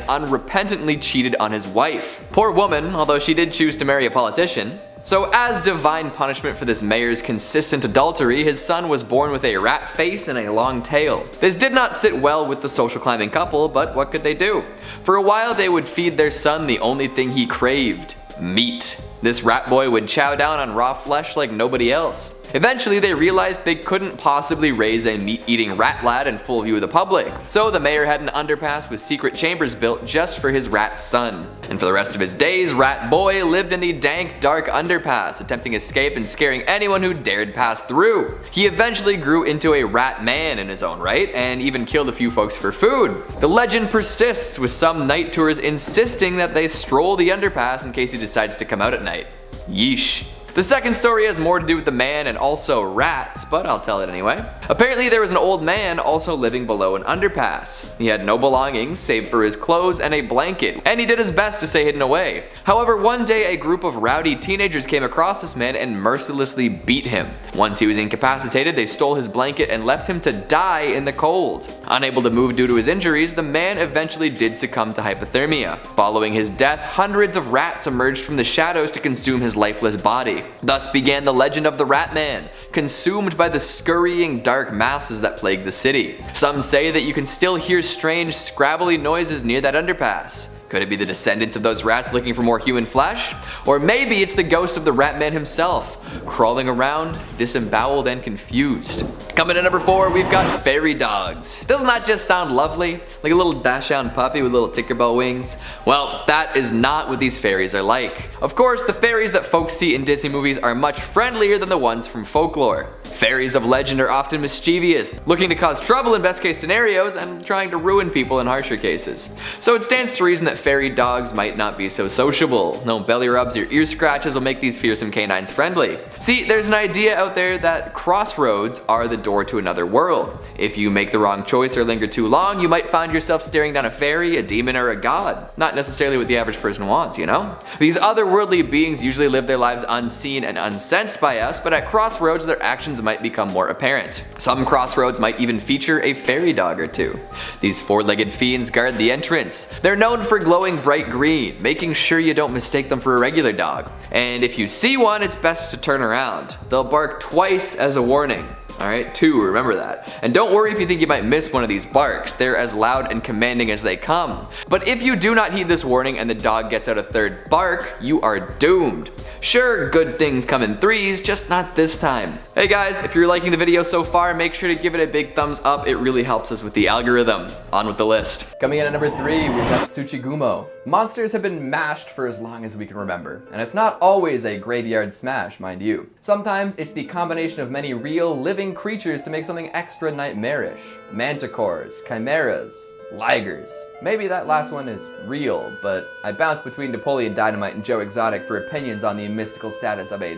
unrepentantly cheated on his wife. Poor woman, although she did choose to marry a politician. So as divine punishment for this mayor's consistent adultery, his son was born with a rat face and a long tail. This did not sit well with the social climbing couple, but what could they do? For a while they would feed their son the only thing he craved: meat. This rat boy would chow down on raw flesh like nobody else. Eventually they realized they couldn't possibly raise a meat-eating rat lad in full view of the public, so the mayor had an underpass with secret chambers built just for his rat son. And for the rest of his days, Rat Boy lived in the dank, dark underpass, attempting escape and scaring anyone who dared pass through. He eventually grew into a rat man in his own right, and even killed a few folks for food. The legend persists, with some night tours insisting that they stroll the underpass in case he decides to come out at night. Yeesh. The second story has more to do with the man and also rats, but I'll tell it anyway. Apparently there was an old man also living below an underpass. He had no belongings save for his clothes and a blanket, and he did his best to stay hidden away. However, one day a group of rowdy teenagers came across this man and mercilessly beat him. Once he was incapacitated, they stole his blanket and left him to die in the cold. Unable to move due to his injuries, the man eventually did succumb to hypothermia. Following his death, hundreds of rats emerged from the shadows to consume his lifeless body. Thus began the legend of the Rat Man, consumed by the scurrying dark masses that plague the city. Some say that you can still hear strange scrabbly noises near that underpass. Could it be the descendants of those rats looking for more human flesh? Or maybe it's the ghost of the Rat Man himself, crawling around, disemboweled and confused. Coming in number 4, we've got fairy dogs. Doesn't that just sound lovely? Like a little dachshund puppy with little Tinkerbell wings? Well, that is not what these fairies are like. Of course, the fairies that folks see in Disney movies are much friendlier than the ones from folklore. Fairies of legend are often mischievous, looking to cause trouble in best case scenarios and trying to ruin people in harsher cases. So it stands to reason that fairy dogs might not be so sociable. No belly rubs or ear scratches will make these fearsome canines friendly. See, there's an idea out there that crossroads are the door to another world. If you make the wrong choice or linger too long, you might find yourself staring down a fairy, a demon, or a god. Not necessarily what the average person wants, you know? These otherworldly beings usually live their lives unseen and unsensed by us, but at crossroads their actions might become more apparent. Some crossroads might even feature a fairy dog or two. These four-legged fiends guard the entrance. They're known for glowing bright green, making sure you don't mistake them for a regular dog. And if you see one, it's best to turn around. They'll bark twice as a warning. Alright, 2, remember that. And don't worry if you think you might miss one of these barks, they're as loud and commanding as they come. But if you do not heed this warning and the dog gets out a third bark, you are doomed. Sure, good things come in threes, just not this time. Hey guys, if you're liking the video so far, make sure to give it a big thumbs up, it really helps us with the algorithm. On with the list. Coming in at number 3, we've got Tsuchigumo. Monsters have been mashed for as long as we can remember, and it's not always a graveyard smash, mind you. Sometimes it's the combination of many real, living creatures to make something extra nightmarish. Manticores, chimeras, ligers. Maybe that last one is real, but I bounce between Napoleon Dynamite and Joe Exotic for opinions on the mystical status of a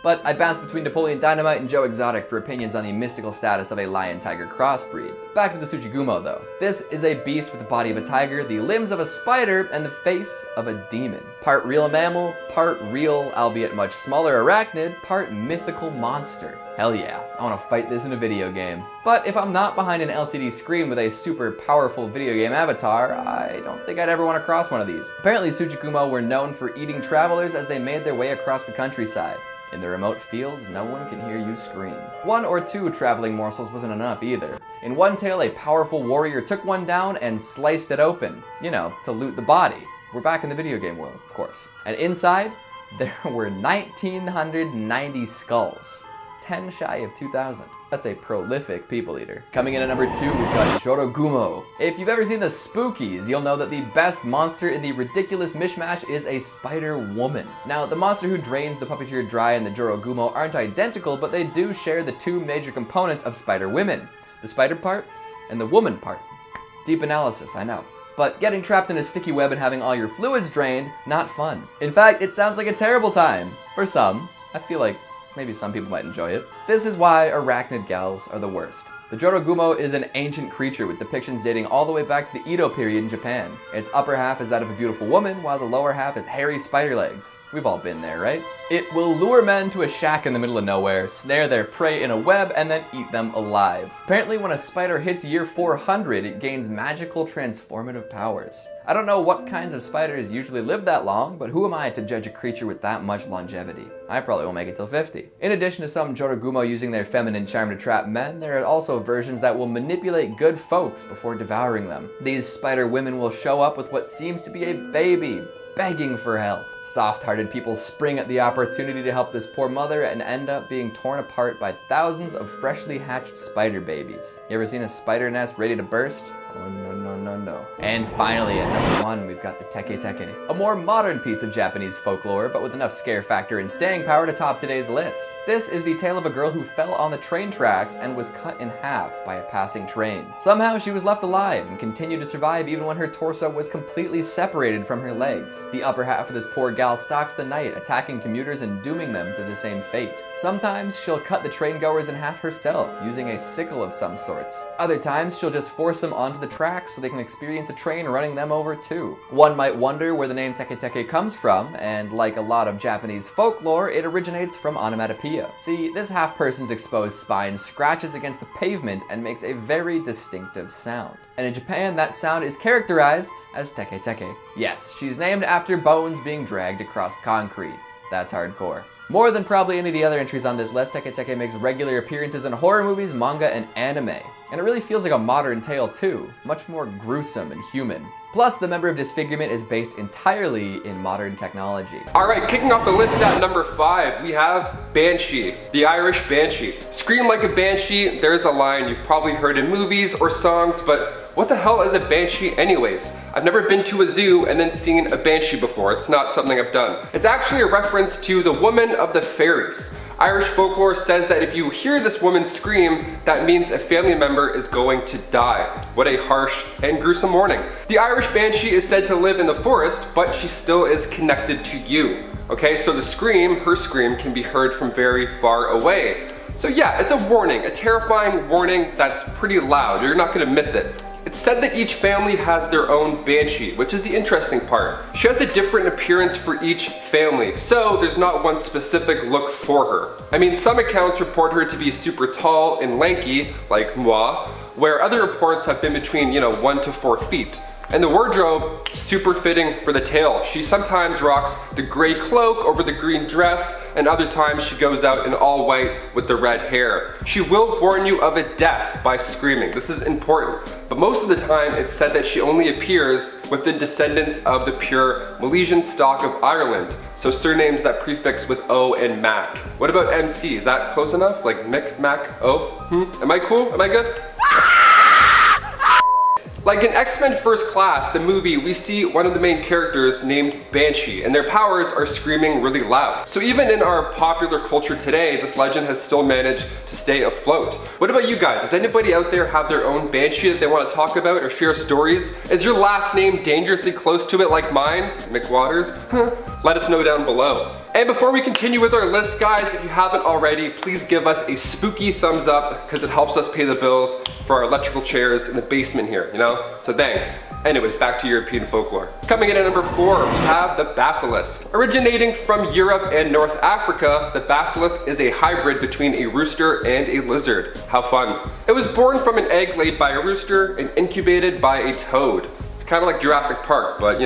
But I bounce between Napoleon Dynamite and Joe Exotic for opinions on the mystical status of a lion-tiger crossbreed. Back to the Tsuchigumo though. This is a beast with the body of a tiger, the limbs of a spider, and the face of a demon. Part real mammal, part real, albeit much smaller arachnid, part mythical monster. Hell yeah, I want to fight this in a video game. But if I'm not behind an LCD screen with a super powerful video game avatar, I don't think I'd ever want to cross one of these. Apparently Tsuchigumo were known for eating travelers as they made their way across the countryside. In the remote fields, no one can hear you scream. 1 or 2 traveling morsels wasn't enough either. In one tale, a powerful warrior took one down and sliced it open. You know, to loot the body. We're back in the video game world, of course. And inside, there were 1,990 skulls. 10 shy of 2,000. That's a prolific people eater. Coming in at number 2, we've got Jorogumo. If you've ever seen the Spookies, you'll know that the best monster in the ridiculous mishmash is a spider woman. Now, the monster who drains the puppeteer dry and the Jorogumo aren't identical, but they do share the 2 major components of spider women. The spider part and the woman part. Deep analysis, I know. But getting trapped in a sticky web and having all your fluids drained, not fun. In fact, it sounds like a terrible time. For some. I feel like maybe some people might enjoy it. This is why arachnid gals are the worst. The Jorogumo is an ancient creature with depictions dating all the way back to the Edo period in Japan. Its upper half is that of a beautiful woman, while the lower half is hairy spider legs. We've all been there, right? It will lure men to a shack in the middle of nowhere, snare their prey in a web, and then eat them alive. Apparently, when a spider hits year 400, it gains magical transformative powers. I don't know what kinds of spiders usually live that long, but who am I to judge a creature with that much longevity? I probably won't make it till 50. In addition to some Jorogumo using their feminine charm to trap men, there are also versions that will manipulate good folks before devouring them. These spider women will show up with what seems to be a baby, begging for help. Soft-hearted people spring at the opportunity to help this poor mother and end up being torn apart by thousands of freshly hatched spider babies. You ever seen a spider nest ready to burst? Oh, no, no, no, no. And finally, at number 1, we've got the Tete, a more modern piece of Japanese folklore, but with enough scare factor and staying power to top today's list. This is the tale of a girl who fell on the train tracks and was cut in half by a passing train. Somehow she was left alive and continued to survive even when her torso was completely separated from her legs. The upper half of this poor gal stalks the night, attacking commuters and dooming them to the same fate. Sometimes she'll cut the train goers in half herself, using a sickle of some sorts. Other times she'll just force them onto the tracks so they can experience a train running them over too. One might wonder where the name Teke comes from, and like a lot of Japanese folklore, it originates from onomatopoeia. See, this half person's exposed spine scratches against the pavement and makes a very distinctive sound. And in Japan, that sound is characterized as teke. Yes, she's named after bones being dragged across concrete. That's hardcore. More than probably any of the other entries on this list, Teke makes regular appearances in horror movies, manga, and anime. And it really feels like a modern tale too, much more gruesome and human. Plus, the member of disfigurement is based entirely in modern technology. Alright, kicking off the list at number 5, we have Banshee, the Irish Banshee. Scream like a banshee, there's a line you've probably heard in movies or songs, but what the hell is a banshee anyways? I've never been to a zoo and then seen a banshee before. It's not something I've done. It's actually a reference to the woman of the fairies. Irish folklore says that if you hear this woman scream, that means a family member is going to die. What a harsh and gruesome warning. The Irish Banshee is said to live in the forest, but she still is connected to you. Okay, so the scream, her scream, can be heard from very far away. So yeah, it's a warning, a terrifying warning that's pretty loud. You're not gonna miss it. It's said that each family has their own banshee, which is the interesting part. She has a different appearance for each family, so there's not one specific look for her. I mean, some accounts report her to be super tall and lanky, like moi, where other reports have been between, 1 to 4 feet. And the wardrobe, super fitting for the tale. She sometimes rocks the gray cloak over the green dress, and other times she goes out in all white with the red hair. She will warn you of a death by screaming. This is important. But most of the time, it's said that she only appears with the descendants of the pure Milesian stock of Ireland. So surnames that prefix with O and Mac. What about MC? Is that close enough? Like Mick, Mac, O? Am I cool? Am I good? Like in X-Men First Class, the movie, we see one of the main characters named Banshee, and their powers are screaming really loud. So even in our popular culture today, this legend has still managed to stay afloat. What about you guys? Does anybody out there have their own Banshee that they want to talk about or share stories? Is your last name dangerously close to it like mine, McWaters? Let us know down below. And before we continue with our list, guys, if you haven't already, please give us a spooky thumbs up because it helps us pay the bills for our electrical chairs in the basement here, So thanks. Anyways, back to European folklore. Coming in at number 4, we have the Basilisk. Originating from Europe and North Africa, the Basilisk is a hybrid between a rooster and a lizard. How fun. It was born from an egg laid by a rooster and incubated by a toad. It's kind of like Jurassic Park, but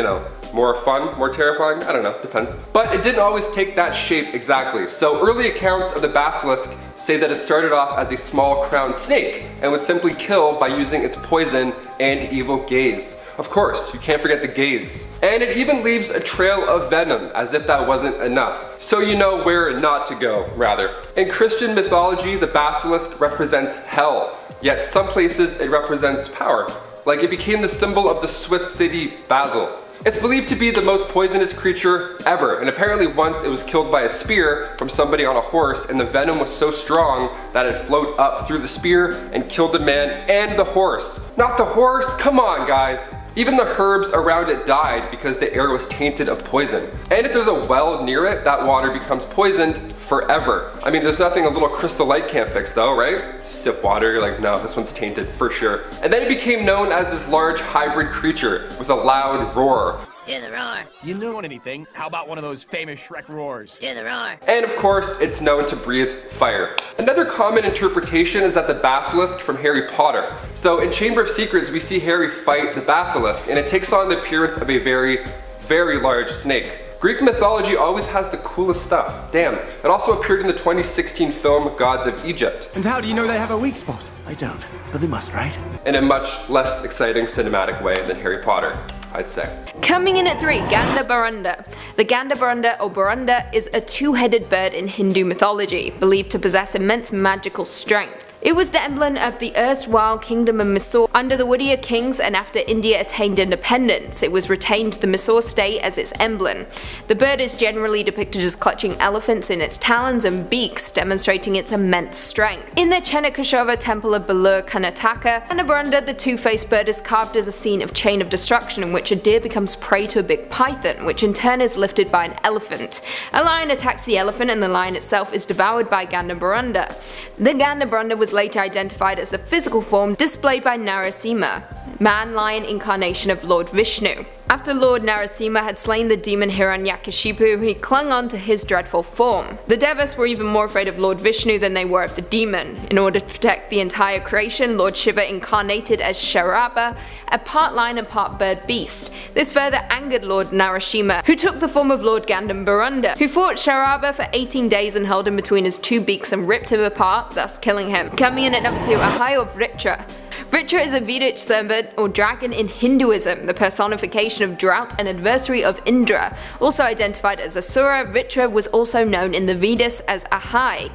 more fun, more terrifying, I don't know, depends. But it didn't always take that shape exactly. So early accounts of the basilisk say that it started off as a small crowned snake and would simply kill by using its poison and evil gaze. Of course, you can't forget the gaze. And it even leaves a trail of venom, as if that wasn't enough. So you know where not to go, rather. In Christian mythology, the basilisk represents hell, yet some places it represents power. Like it became the symbol of the Swiss city Basel. It's believed to be the most poisonous creature ever, and apparently once it was killed by a spear from somebody on a horse, and the venom was so strong that it flowed up through the spear and killed the man and the horse. Not the horse, come on guys. Even the herbs around it died because the air was tainted of poison. And if there's a well near it, that water becomes poisoned forever. I mean, there's nothing a little crystal light can't fix though, right? Sip water, you're like, no, this one's tainted for sure. And then it became known as this large hybrid creature with a loud roar. Do the roar. You don't want anything? How about one of those famous Shrek roars? Do the roar. And of course, it's known to breathe fire. Another common interpretation is that the Basilisk from Harry Potter. So in Chamber of Secrets, we see Harry fight the Basilisk, and it takes on the appearance of a very, very large snake. Greek mythology always has the coolest stuff. Damn. It also appeared in the 2016 film Gods of Egypt. And how do you know they have a weak spot? I don't, but they must, right? In a much less exciting cinematic way than Harry Potter, I'd say. Coming in at 3, Gandabarunda. The Gandabarunda or Barunda is a two-headed bird in Hindu mythology, believed to possess immense magical strength. It was the emblem of the erstwhile kingdom of Mysore under the Wadiyar kings, and after India attained independence, it was retained the Mysore state as its emblem. The bird is generally depicted as clutching elephants in its talons and beaks, demonstrating its immense strength. In the Chennakeshava temple of Belur, Karnataka, Gandabarunda, the two-faced bird, is carved as a scene of chain of destruction in which a deer becomes prey to a big python, which in turn is lifted by an elephant. A lion attacks the elephant and the lion itself is devoured by Gandabarunda. The Gandabarunda was later identified as a physical form displayed by Narasimha, man-lion incarnation of Lord Vishnu. After Lord Narasimha had slain the demon Hiranyakashipu, he clung on to his dreadful form. The Devas were even more afraid of Lord Vishnu than they were of the demon. In order to protect the entire creation, Lord Shiva incarnated as Sharaba, a part lion and part bird beast. This further angered Lord Narasimha, who took the form of Lord Gandabarunda, who fought Sharaba for 18 days and held him between his two beaks and ripped him apart, thus killing him. Coming in at number 2, Ahai of Vritra. Vritra is a Vedic serpent or dragon in Hinduism, the personification of drought and adversary of Indra. Also identified as Asura, Vritra was also known in the Vedas as Ahai.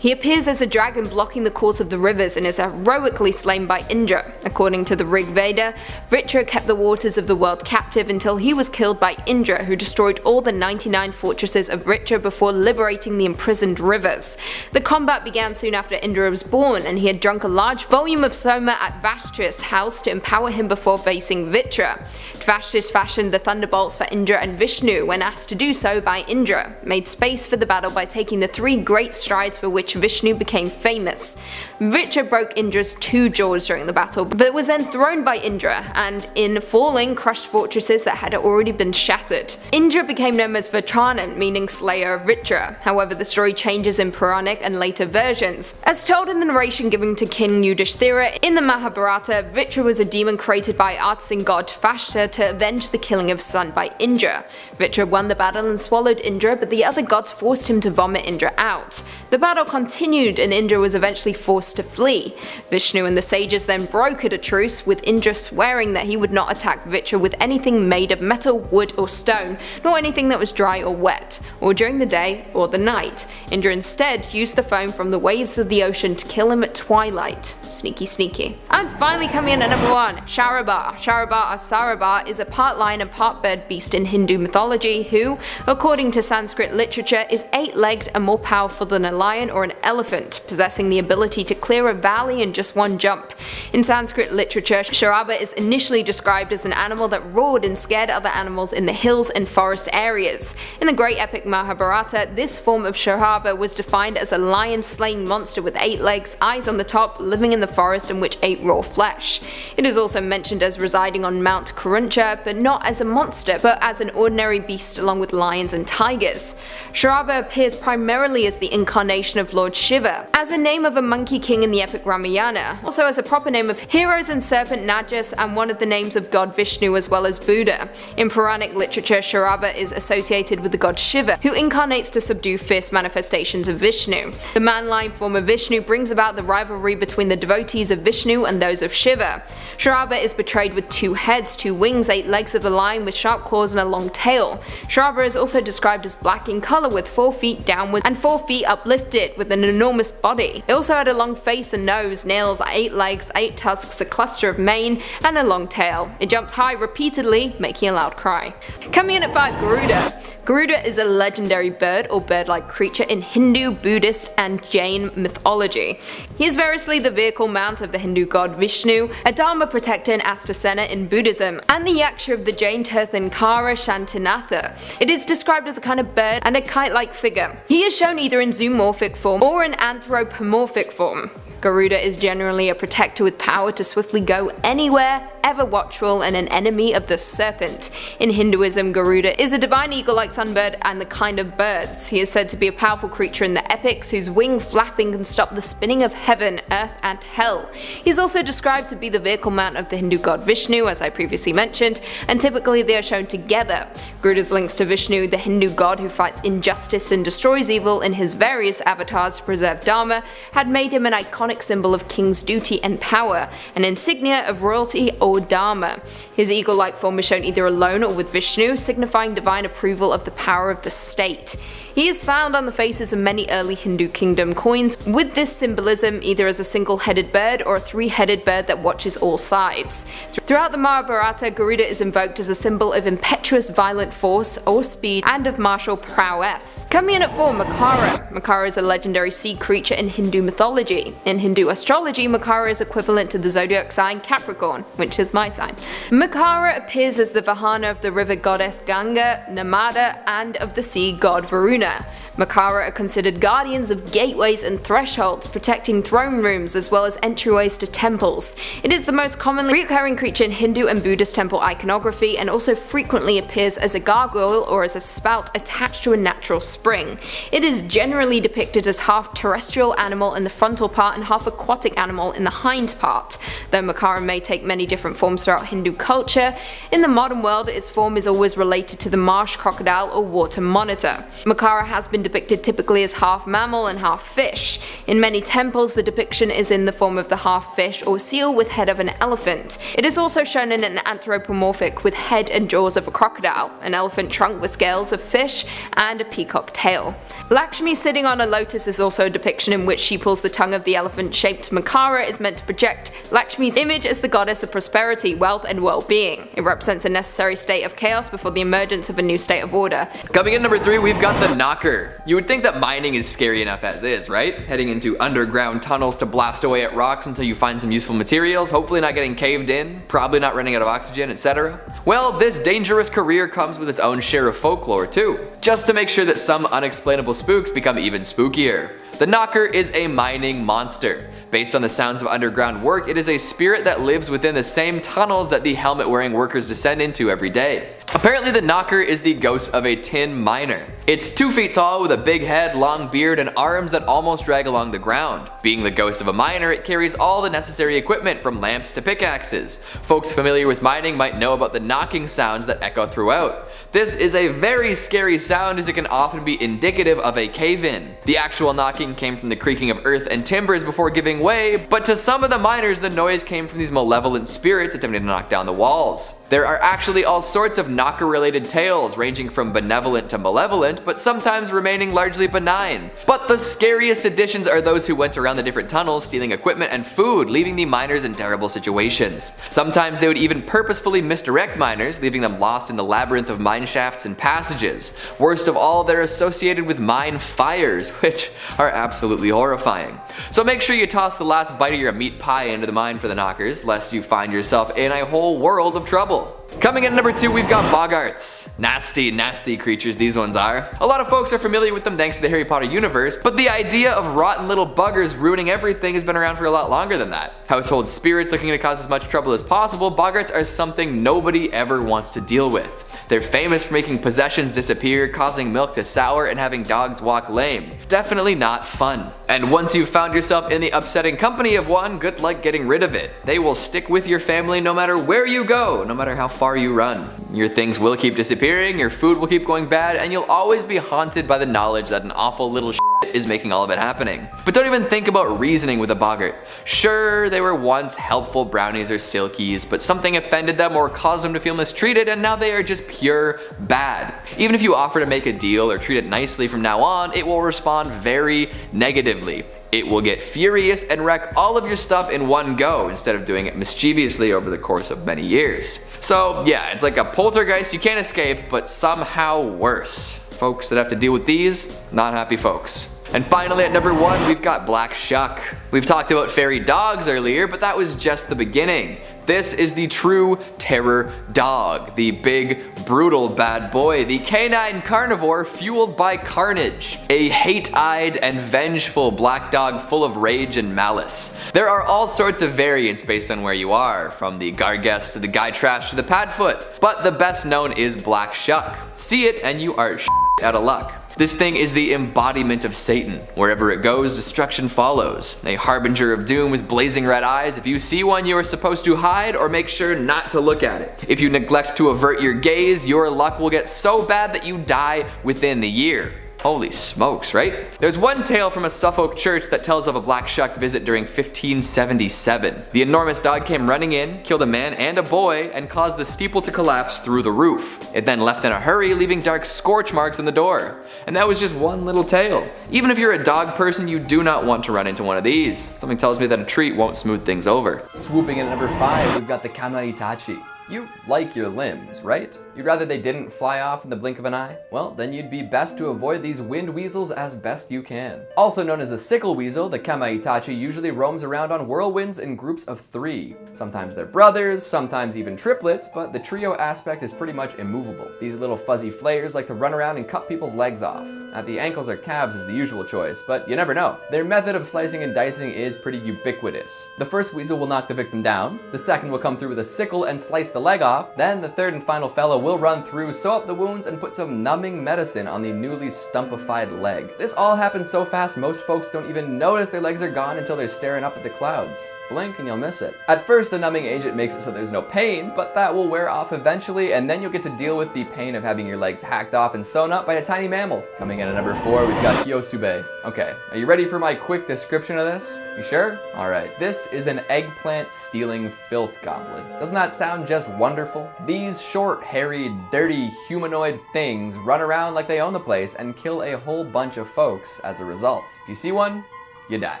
He appears as a dragon blocking the course of the rivers and is heroically slain by Indra. According to the Rig Veda, Vritra kept the waters of the world captive until he was killed by Indra, who destroyed all the 99 fortresses of Vritra before liberating the imprisoned rivers. The combat began soon after Indra was born, and he had drunk a large volume of soma at Vashtri's house to empower him before facing Vritra. Vashtis fashioned the thunderbolts for Indra and Vishnu when asked to do so by Indra, made space for the battle by taking the 3 great strides for which Vishnu became famous. Vritra broke Indra's 2 jaws during the battle, but was then thrown by Indra, and in falling crushed fortresses that had already been shattered. Indra became known as Vatranan, meaning slayer of Vritra. However, the story changes in Puranic and later versions. As told in the narration given to King Yudhishthira in the Mahabharata, Vritra was a demon created by artisan god Vashta to avenge the killing of his son by Indra. Vritra won the battle and swallowed Indra, but the other gods forced him to vomit Indra out. The battle continued and Indra was eventually forced to flee. Vishnu and the sages then brokered a truce, with Indra swearing that he would not attack Vritra with anything made of metal, wood or stone, nor anything that was dry or wet, or during the day or the night. Indra instead used the foam from the waves of the ocean to kill him at twilight. Sneaky sneaky. And finally coming in at number 1, Sharaba. Sharaba or Saraba is a part lion and part bird beast in Hindu mythology who, according to Sanskrit literature, is 8-legged and more powerful than a lion or an elephant, possessing the ability to clear a valley in just one jump. In Sanskrit literature, Sharaba is initially described as an animal that roared and scared other animals in the hills and forest areas. In the great epic Mahabharata, this form of Sharaba was defined as a lion-slaying monster with 8 legs, eyes on the top, living in the forest and which ate raw flesh. It is also mentioned as residing on Mount Kuruncha, but not as a monster, but as an ordinary beast along with lions and tigers. Sharaba appears primarily as the incarnation of Lord Shiva, as a name of a monkey king in the epic Ramayana, also as a proper name of heroes and serpent Najas, and one of the names of god Vishnu as well as Buddha. In Puranic literature, Sharaba is associated with the god Shiva, who incarnates to subdue fierce manifestations of Vishnu. The man-lion form of Vishnu brings about the rivalry between the devotees of Vishnu and those of Shiva. Sharaba is portrayed with 2 heads, 2 wings, 8 legs of the lion with sharp claws and a long tail. Sharaba is also described as black in color with 4 feet downward and 4 feet uplifted, with with an enormous body. It also had a long face and nose, nails, 8 legs, 8 tusks, a cluster of mane, and a long tail. It jumped high repeatedly, making a loud cry. Coming in at 5, Garuda. Garuda is a legendary bird or bird-like creature in Hindu, Buddhist, and Jain mythology. He is variously the vehicle mount of the Hindu god Vishnu, a Dharma protector and Astasena in Buddhism, and the yaksha of the Jain Tirthankara Shantinatha. It is described as a kind of bird and a kite-like figure. He is shown either in zoomorphic form or in anthropomorphic form. Garuda is generally a protector with power to swiftly go anywhere, ever watchful, and an enemy of the serpent. In Hinduism, Garuda is a divine eagle-like sunbird and the kind of birds. He is said to be a powerful creature in the epics whose wing flapping can stop the spinning of heaven, earth, and hell. He is also described to be the vehicle mount of the Hindu god Vishnu, as I previously mentioned, and typically they are shown together. Garuda's links to Vishnu, the Hindu god who fights injustice and destroys evil in his various avatars to preserve Dharma, had made him an iconic symbol of king's duty and power, an insignia of royalty or Dharma. His eagle-like form is shown either alone or with Vishnu, signifying divine approval of the power of the state. He is found on the faces of many early Hindu kingdom coins, with this symbolism either as a single-headed bird or a 3-headed bird that watches all sides. Throughout the Mahabharata, Garuda is invoked as a symbol of impetuous violent force or speed and of martial prowess. Coming in at 4, Makara. Makara is a legendary sea creature in Hindu mythology. In Hindu astrology, Makara is equivalent to the zodiac sign Capricorn, which is my sign. Makara appears as the Vahana of the river goddess Ganga, Narmada, and of the sea god Varuna. Makara are considered guardians of gateways and thresholds, protecting throne rooms as well as entryways to temples. It is the most commonly recurring creature in Hindu and Buddhist temple iconography, and also frequently appears as a gargoyle or as a spout attached to a natural spring. It is generally depicted as half terrestrial animal in the frontal part and half aquatic animal in the hind part. Though Makara may take many different forms throughout Hindu culture, in the modern world its form is always related to the marsh crocodile or water monitor. Makara has been depicted typically as half mammal and half fish. In many temples the depiction is in the form of the half fish or seal with head of an elephant. It is also shown in an anthropomorphic with head and jaws of a crocodile, an elephant trunk with scales of fish, and a peacock tail. Lakshmi sitting on a lotus is also a depiction in which she pulls the tongue of the elephant-shaped Makara is meant to project Lakshmi's image as the goddess of prosperity, wealth, and well-being. It represents a necessary state of chaos before the emergence of a new state of order. Coming in number 3, we've got the Knocker. You would think that mining is scary enough as is, right? Heading into underground tunnels to blast away at rocks until you find some useful materials, hopefully not getting caved in, probably not running out of oxygen, etc. Well, this dangerous career comes with its own share of folklore too, just to make sure that some unexplainable spooks become even spookier. The Knocker is a mining monster. Based on the sounds of underground work, it is a spirit that lives within the same tunnels that the helmet-wearing workers descend into every day. Apparently the Knocker is the ghost of a tin miner. It's 2 feet tall with a big head, long beard, and arms that almost drag along the ground. Being the ghost of a miner, it carries all the necessary equipment from lamps to pickaxes. Folks familiar with mining might know about the knocking sounds that echo throughout. This is a very scary sound as it can often be indicative of a cave-in. The actual knocking came from the creaking of earth and timbers before giving way, but to some of the miners the noise came from these malevolent spirits attempting to knock down the walls. There are actually all sorts of Knocker related tales, ranging from benevolent to malevolent, but sometimes remaining largely benign. But the scariest additions are those who went around the different tunnels stealing equipment and food, leaving the miners in terrible situations. Sometimes they would even purposefully misdirect miners, leaving them lost in the labyrinth of mine shafts and passages. Worst of all, they're associated with mine fires, which are absolutely horrifying. So make sure you toss the last bite of your meat pie into the mine for the Knockers, lest you find yourself in a whole world of trouble. Coming in at number 2, we've got boggarts. Nasty, nasty creatures these ones are. A lot of folks are familiar with them thanks to the Harry Potter universe, but the idea of rotten little buggers ruining everything has been around for a lot longer than that. Household spirits looking to cause as much trouble as possible, boggarts are something nobody ever wants to deal with. They're famous for making possessions disappear, causing milk to sour, and having dogs walk lame. Definitely not fun. And once you've found yourself in the upsetting company of one, good luck getting rid of it. They will stick with your family no matter where you go, no matter how far you run. Your things will keep disappearing, your food will keep going bad, and you'll always be haunted by the knowledge that an awful little shit is making all of it happening. But don't even think about reasoning with a boggart. Sure, they were once helpful brownies or silkies, but something offended them or caused them to feel mistreated, and now they are just pure bad. Even if you offer to make a deal or treat it nicely from now on, it will respond very negatively. It will get furious and wreck all of your stuff in one go instead of doing it mischievously over the course of many years. So yeah, it's like a poltergeist you can't escape, but somehow worse. Folks that have to deal with these, not happy folks. And finally at number 1, we've got Black Shuck. We've talked about fairy dogs earlier, but that was just the beginning. This is the true terror dog, the big, brutal bad boy, the canine carnivore fueled by carnage, a hate-eyed and vengeful black dog full of rage and malice. There are all sorts of variants based on where you are, from the Gargest to the Guy Trash to the Padfoot, but the best known is Black Shuck. See it and you are out of luck. This thing is the embodiment of Satan. Wherever it goes, destruction follows. A harbinger of doom with blazing red eyes. If you see one, you are supposed to hide or make sure not to look at it. If you neglect to avert your gaze, your luck will get so bad that you die within the year. Holy smokes, right? There's one tale from a Suffolk church that tells of a Black Shuck visit during 1577. The enormous dog came running in, killed a man and a boy, and caused the steeple to collapse through the roof. It then left in a hurry, leaving dark scorch marks on the door. And that was just one little tale. Even if you're a dog person, you do not want to run into one of these. Something tells me that a treat won't smooth things over. Swooping in at number 5, we've got the Kamaitachi. You like your limbs, right? You'd rather they didn't fly off in the blink of an eye? Well, then you'd be best to avoid these wind weasels as best you can. Also known as the sickle weasel, the Kamaitachi usually roams around on whirlwinds in groups of 3. Sometimes they're brothers, sometimes even triplets, but the trio aspect is pretty much immovable. These little fuzzy flayers like to run around and cut people's legs off. At the ankles or calves is the usual choice, but you never know. Their method of slicing and dicing is pretty ubiquitous. The first weasel will knock the victim down, the second will come through with a sickle and slice the leg off, then the third and final fellow will run through, sew up the wounds, and put some numbing medicine on the newly stumpified leg. This all happens so fast most folks don't even notice their legs are gone until they're staring up at the clouds. Blink and you'll miss it. At first the numbing agent makes it so there's no pain, but that will wear off eventually, and then you'll get to deal with the pain of having your legs hacked off and sewn up by a tiny mammal. Coming in at number 4, we've got Hyosube. Okay, are you ready for my quick description of this? You sure? Alright, this is an eggplant stealing filth goblin. Doesn't that sound just wonderful? These short, hairy, dirty, humanoid things run around like they own the place and kill a whole bunch of folks as a result. If you see one, you die.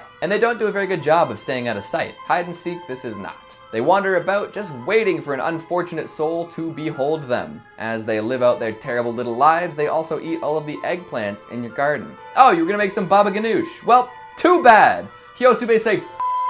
And they don't do a very good job of staying out of sight. Hide and seek, this is not. They wander about just waiting for an unfortunate soul to behold them. As they live out their terrible little lives, they also eat all of the eggplants in your garden. Oh, you were gonna make some baba ganoush. Well, too bad. Hyosube say, f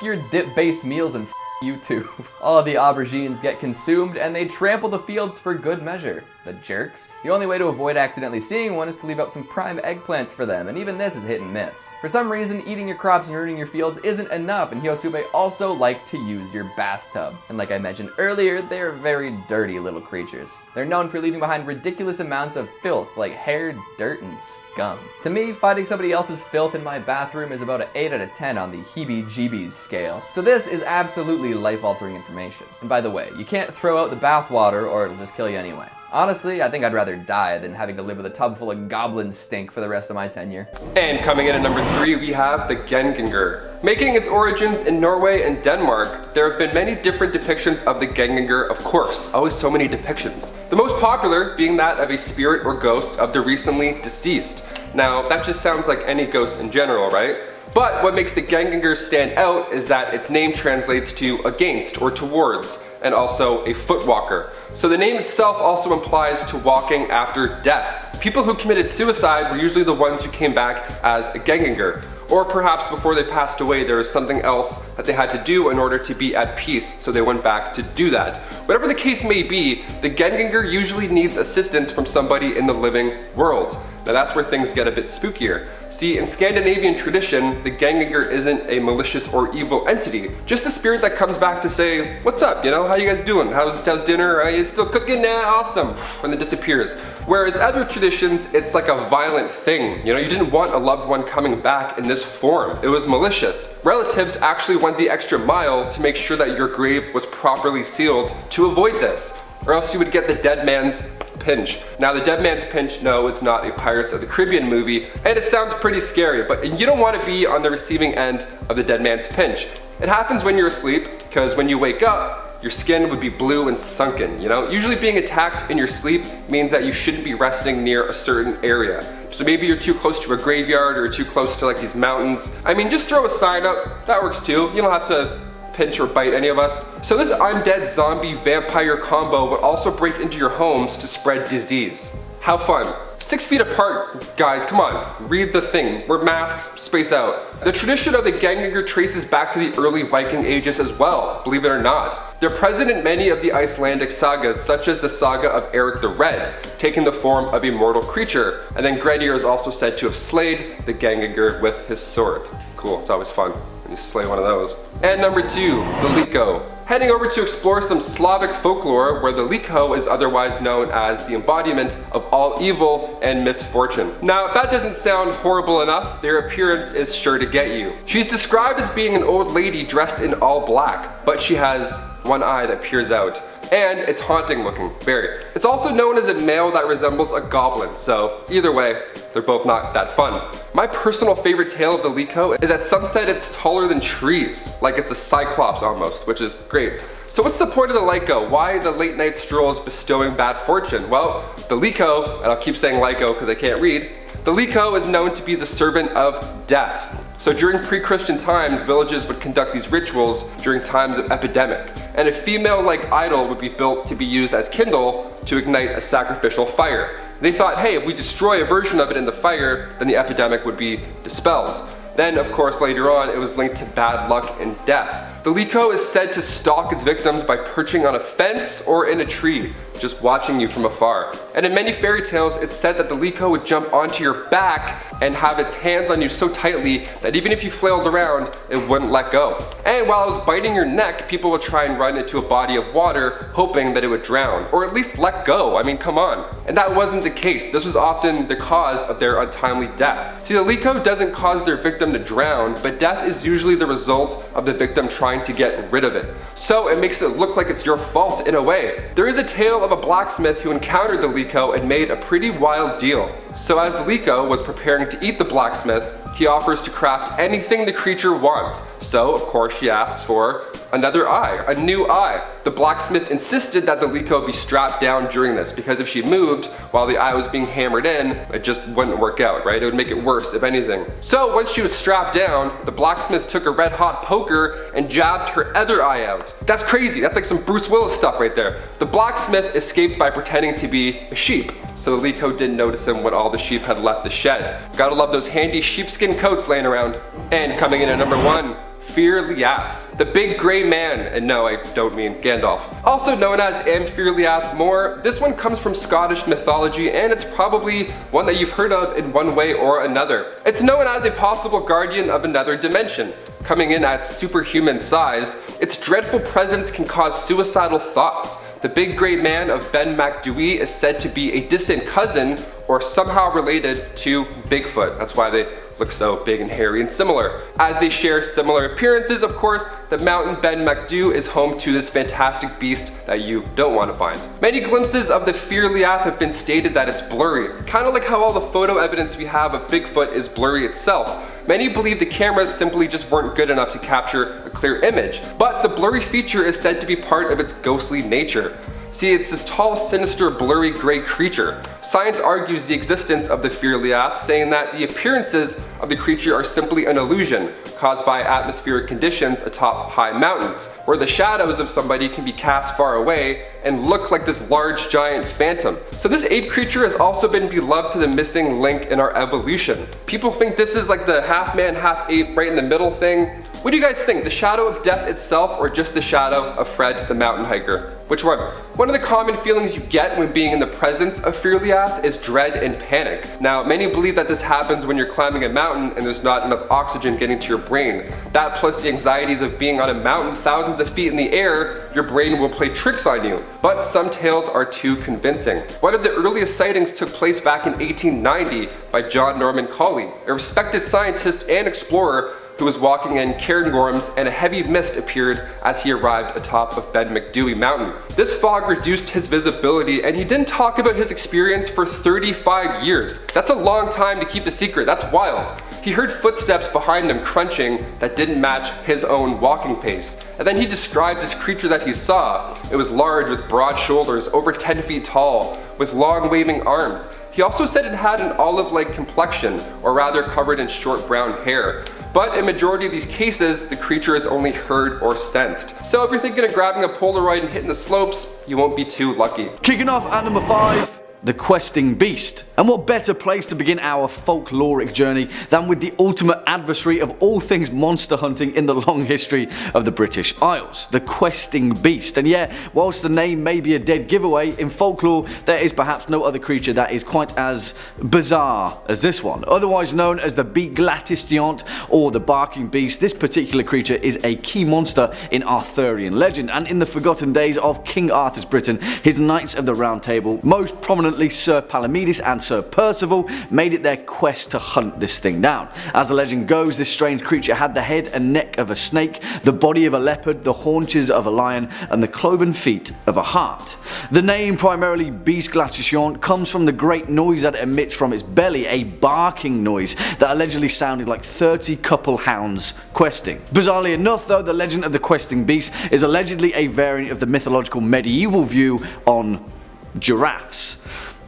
your dip-based meals and f you too. All of the aubergines get consumed and they trample the fields for good measure. The jerks. The only way to avoid accidentally seeing one is to leave out some prime eggplants for them, and even this is hit and miss. For some reason, eating your crops and ruining your fields isn't enough, and Hyosube also like to use your bathtub. And like I mentioned earlier, they're very dirty little creatures. They're known for leaving behind ridiculous amounts of filth, like hair, dirt, and scum. To me, finding somebody else's filth in my bathroom is about an 8 out of 10 on the heebie-jeebies scale. So this is absolutely life-altering information. And by the way, you can't throw out the bathwater or it'll just kill you anyway. Honestly, I think I'd rather die than having to live with a tub full of goblin stink for the rest of my tenure. And coming in at number 3, we have the Gang Ganga. Making its origins in Norway and Denmark, there have been many different depictions of the Gang Ganga, of course. Always so many depictions. The most popular being that of a spirit or ghost of the recently deceased. Now, that just sounds like any ghost in general, right? But what makes the Gang Ganga stand out is that its name translates to against or towards, and also a footwalker. So the name itself also implies to walking after death. People who committed suicide were usually the ones who came back as a Gang Ganga. Or perhaps before they passed away, there was something else that they had to do in order to be at peace, so they went back to do that. Whatever the case may be, the Gang Ganga usually needs assistance from somebody in the living world. Now that's where things get a bit spookier. See, in Scandinavian tradition, the Gang Ganga isn't a malicious or evil entity, just a spirit that comes back to say, what's up, you know, how you guys doing? How's dinner? Are you still cooking? Awesome, when it disappears. Whereas other traditions, it's like a violent thing. You know, you didn't want a loved one coming back in this form. It was malicious. Relatives actually went the extra mile to make sure that your grave was properly sealed to avoid this. or else you would get the dead man's pinch. Now the dead man's pinch, no, it's not a Pirates of the Caribbean movie, and it sounds pretty scary, but you don't want to be on the receiving end of the dead man's pinch. It happens when you're asleep, because when you wake up, your skin would be blue and sunken, you know? Usually being attacked in your sleep means that you shouldn't be resting near a certain area. So maybe you're too close to a graveyard or too close to like these mountains. I mean, just throw a sign up, that works too. You don't have to pinch or bite any of us. So this undead zombie vampire combo would also break into your homes to spread disease. How fun. 6 feet apart, guys, come on, read the thing. Wear masks, space out. The tradition of the Gang Ganga traces back to the early Viking ages as well, believe it or not. They're present in many of the Icelandic sagas, such as the saga of Eric the Red, taking the form of a mortal creature, and then Grendir is also said to have slayed the Gang Ganga with his sword. Cool, it's always fun when you slay one of those. And number 2, the Liko. Heading over to explore some Slavic folklore where the Liko is otherwise known as the embodiment of all evil and misfortune. Now, if that doesn't sound horrible enough, their appearance is sure to get you. She's described as being an old lady dressed in all black, but she has one eye that peers out. And it's haunting looking, very. It's also known as a male that resembles a goblin, so either way, they're both not that fun. My personal favorite tale of the Liko is that some said it's taller than trees, like it's a Cyclops almost, which is great. So what's the point of the Liko? Why the late night strolls bestowing bad fortune? Well, the Liko, and I'll keep saying Liko because I can't read, the Liko is known to be the servant of death. So during pre-Christian times, villages would conduct these rituals during times of epidemic, and a female-like idol would be built to be used as kindle to ignite a sacrificial fire. They thought, hey, if we destroy a version of it in the fire, then the epidemic would be dispelled. Then, of course, later on, it was linked to bad luck and death. The Liko is said to stalk its victims by perching on a fence or in a tree, just watching you from afar. And in many fairy tales, it's said that the Liko would jump onto your back and have its hands on you so tightly that even if you flailed around, it wouldn't let go. And while it was biting your neck, people would try and run into a body of water, hoping that it would drown, or at least let go. I mean, come on. And that wasn't the case. This was often the cause of their untimely death. See, the Liko doesn't cause their victim to drown, but death is usually the result of the victim trying to get rid of it. So it makes it look like it's your fault in a way. There is a tale of a blacksmith who encountered the Liko and made a pretty wild deal. So as the Liko was preparing to eat the blacksmith, he offers to craft anything the creature wants. So, of course, she asks for another eye, a new eye. The blacksmith insisted that the Liko be strapped down during this, because if she moved while the eye was being hammered in, it just wouldn't work out, right? It would make it worse, if anything. So once she was strapped down, the blacksmith took a red hot poker and jabbed her other eye out. That's crazy, that's like some Bruce Willis stuff right there. The blacksmith escaped by pretending to be a sheep, so the Liko didn't notice him when all the sheep had left the shed. Gotta love those handy sheepskin coats laying around. And coming in at number 1, Fear Liath, the big gray man, and no, I don't mean Gandalf. Also known as Fear Liath More, this one comes from Scottish mythology, and it's probably one that you've heard of in one way or another. It's known as a possible guardian of another dimension. Coming in at superhuman size, its dreadful presence can cause suicidal thoughts. The big gray man of Ben Macdui is said to be a distant cousin or somehow related to Bigfoot. That's why they look so big and hairy and similar. As they share similar appearances, of course, the mountain Ben Macdu is home to this fantastic beast that you don't want to find. Many glimpses of the Fear Liath have been stated that it's blurry, kind of like how all the photo evidence we have of Bigfoot is blurry itself. Many believe the cameras simply just weren't good enough to capture a clear image, but the blurry feature is said to be part of its ghostly nature. See, it's this tall, sinister, blurry gray creature. Science argues the existence of the Fear Liath, saying that the appearances of the creature are simply an illusion caused by atmospheric conditions atop high mountains, where the shadows of somebody can be cast far away and look like this large giant phantom. So this ape creature has also been beloved to the missing link in our evolution. People think this is like the half man, half ape right in the middle thing. What do you guys think? The shadow of death itself, or just the shadow of Fred the mountain hiker? Which one? One of the common feelings you get when being in the presence of Fear Liath is dread and panic. Now, many believe that this happens when you're climbing a mountain and there's not enough oxygen getting to your brain. That plus the anxieties of being on a mountain thousands of feet in the air, your brain will play tricks on you. But some tales are too convincing. One of the earliest sightings took place back in 1890 by John Norman Collie, a respected scientist and explorer who was walking in cairngorms, and a heavy mist appeared as he arrived atop of Ben Macdui Mountain. This fog reduced his visibility, and he didn't talk about his experience for 35 years. That's a long time to keep a secret. That's wild. He heard footsteps behind him crunching that didn't match his own walking pace. And then he described this creature that he saw. It was large with broad shoulders, over 10 feet tall, with long waving arms. He also said it had an olive-like complexion, or rather covered in short brown hair. But in majority of these cases, the creature is only heard or sensed. So if you're thinking of grabbing a Polaroid and hitting the slopes, you won't be too lucky. Kicking off at number 5. The Questing Beast. And what better place to begin our folkloric journey than with the ultimate adversary of all things monster hunting in the long history of the British Isles, the Questing Beast. And yeah, whilst the name may be a dead giveaway, in folklore there is perhaps no other creature that is quite as bizarre as this one. Otherwise known as the Beaglatistion or the Barking Beast, this particular creature is a key monster in Arthurian legend, and in the forgotten days of King Arthur's Britain, his Knights of the Round Table, most prominently Sir Palomides and Sir Percival, made it their quest to hunt this thing down. As the legend goes, this strange creature had the head and neck of a snake, the body of a leopard, the haunches of a lion, and the cloven feet of a hart. The name, primarily Beastlatation, comes from the great noise that it emits from its belly, a barking noise that allegedly sounded like 30 couple hounds questing. Bizarrely enough though, the legend of the Questing Beast is allegedly a variant of the mythological medieval view on giraffes.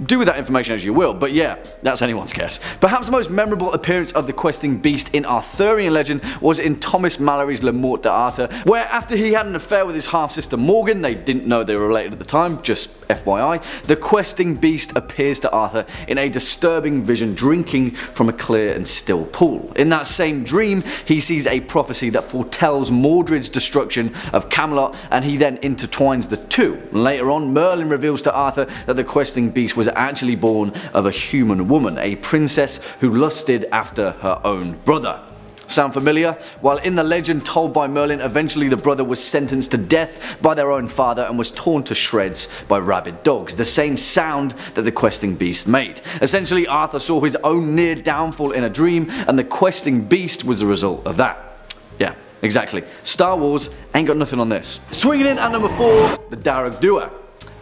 Do with that information as you will, but yeah, that's anyone's guess. Perhaps the most memorable appearance of the Questing Beast in Arthurian legend was in Thomas Malory's Le Morte d'Arthur, where after he had an affair with his half-sister Morgan, they didn't know they were related at the time, just FYI, the Questing Beast appears to Arthur in a disturbing vision drinking from a clear and still pool. In that same dream, he sees a prophecy that foretells Mordred's destruction of Camelot, and he then intertwines the two. Later on, Merlin reveals to Arthur that the Questing Beast was actually born of a human woman, a princess who lusted after her own brother. Sound familiar? While in the legend told by Merlin, eventually the brother was sentenced to death by their own father and was torn to shreds by rabid dogs, the same sound that the Questing Beast made. Essentially, Arthur saw his own near downfall in a dream, and the Questing Beast was the result of that. Yeah, exactly. Star Wars ain't got nothing on this. Swinging in at number 4, the Darug Dua.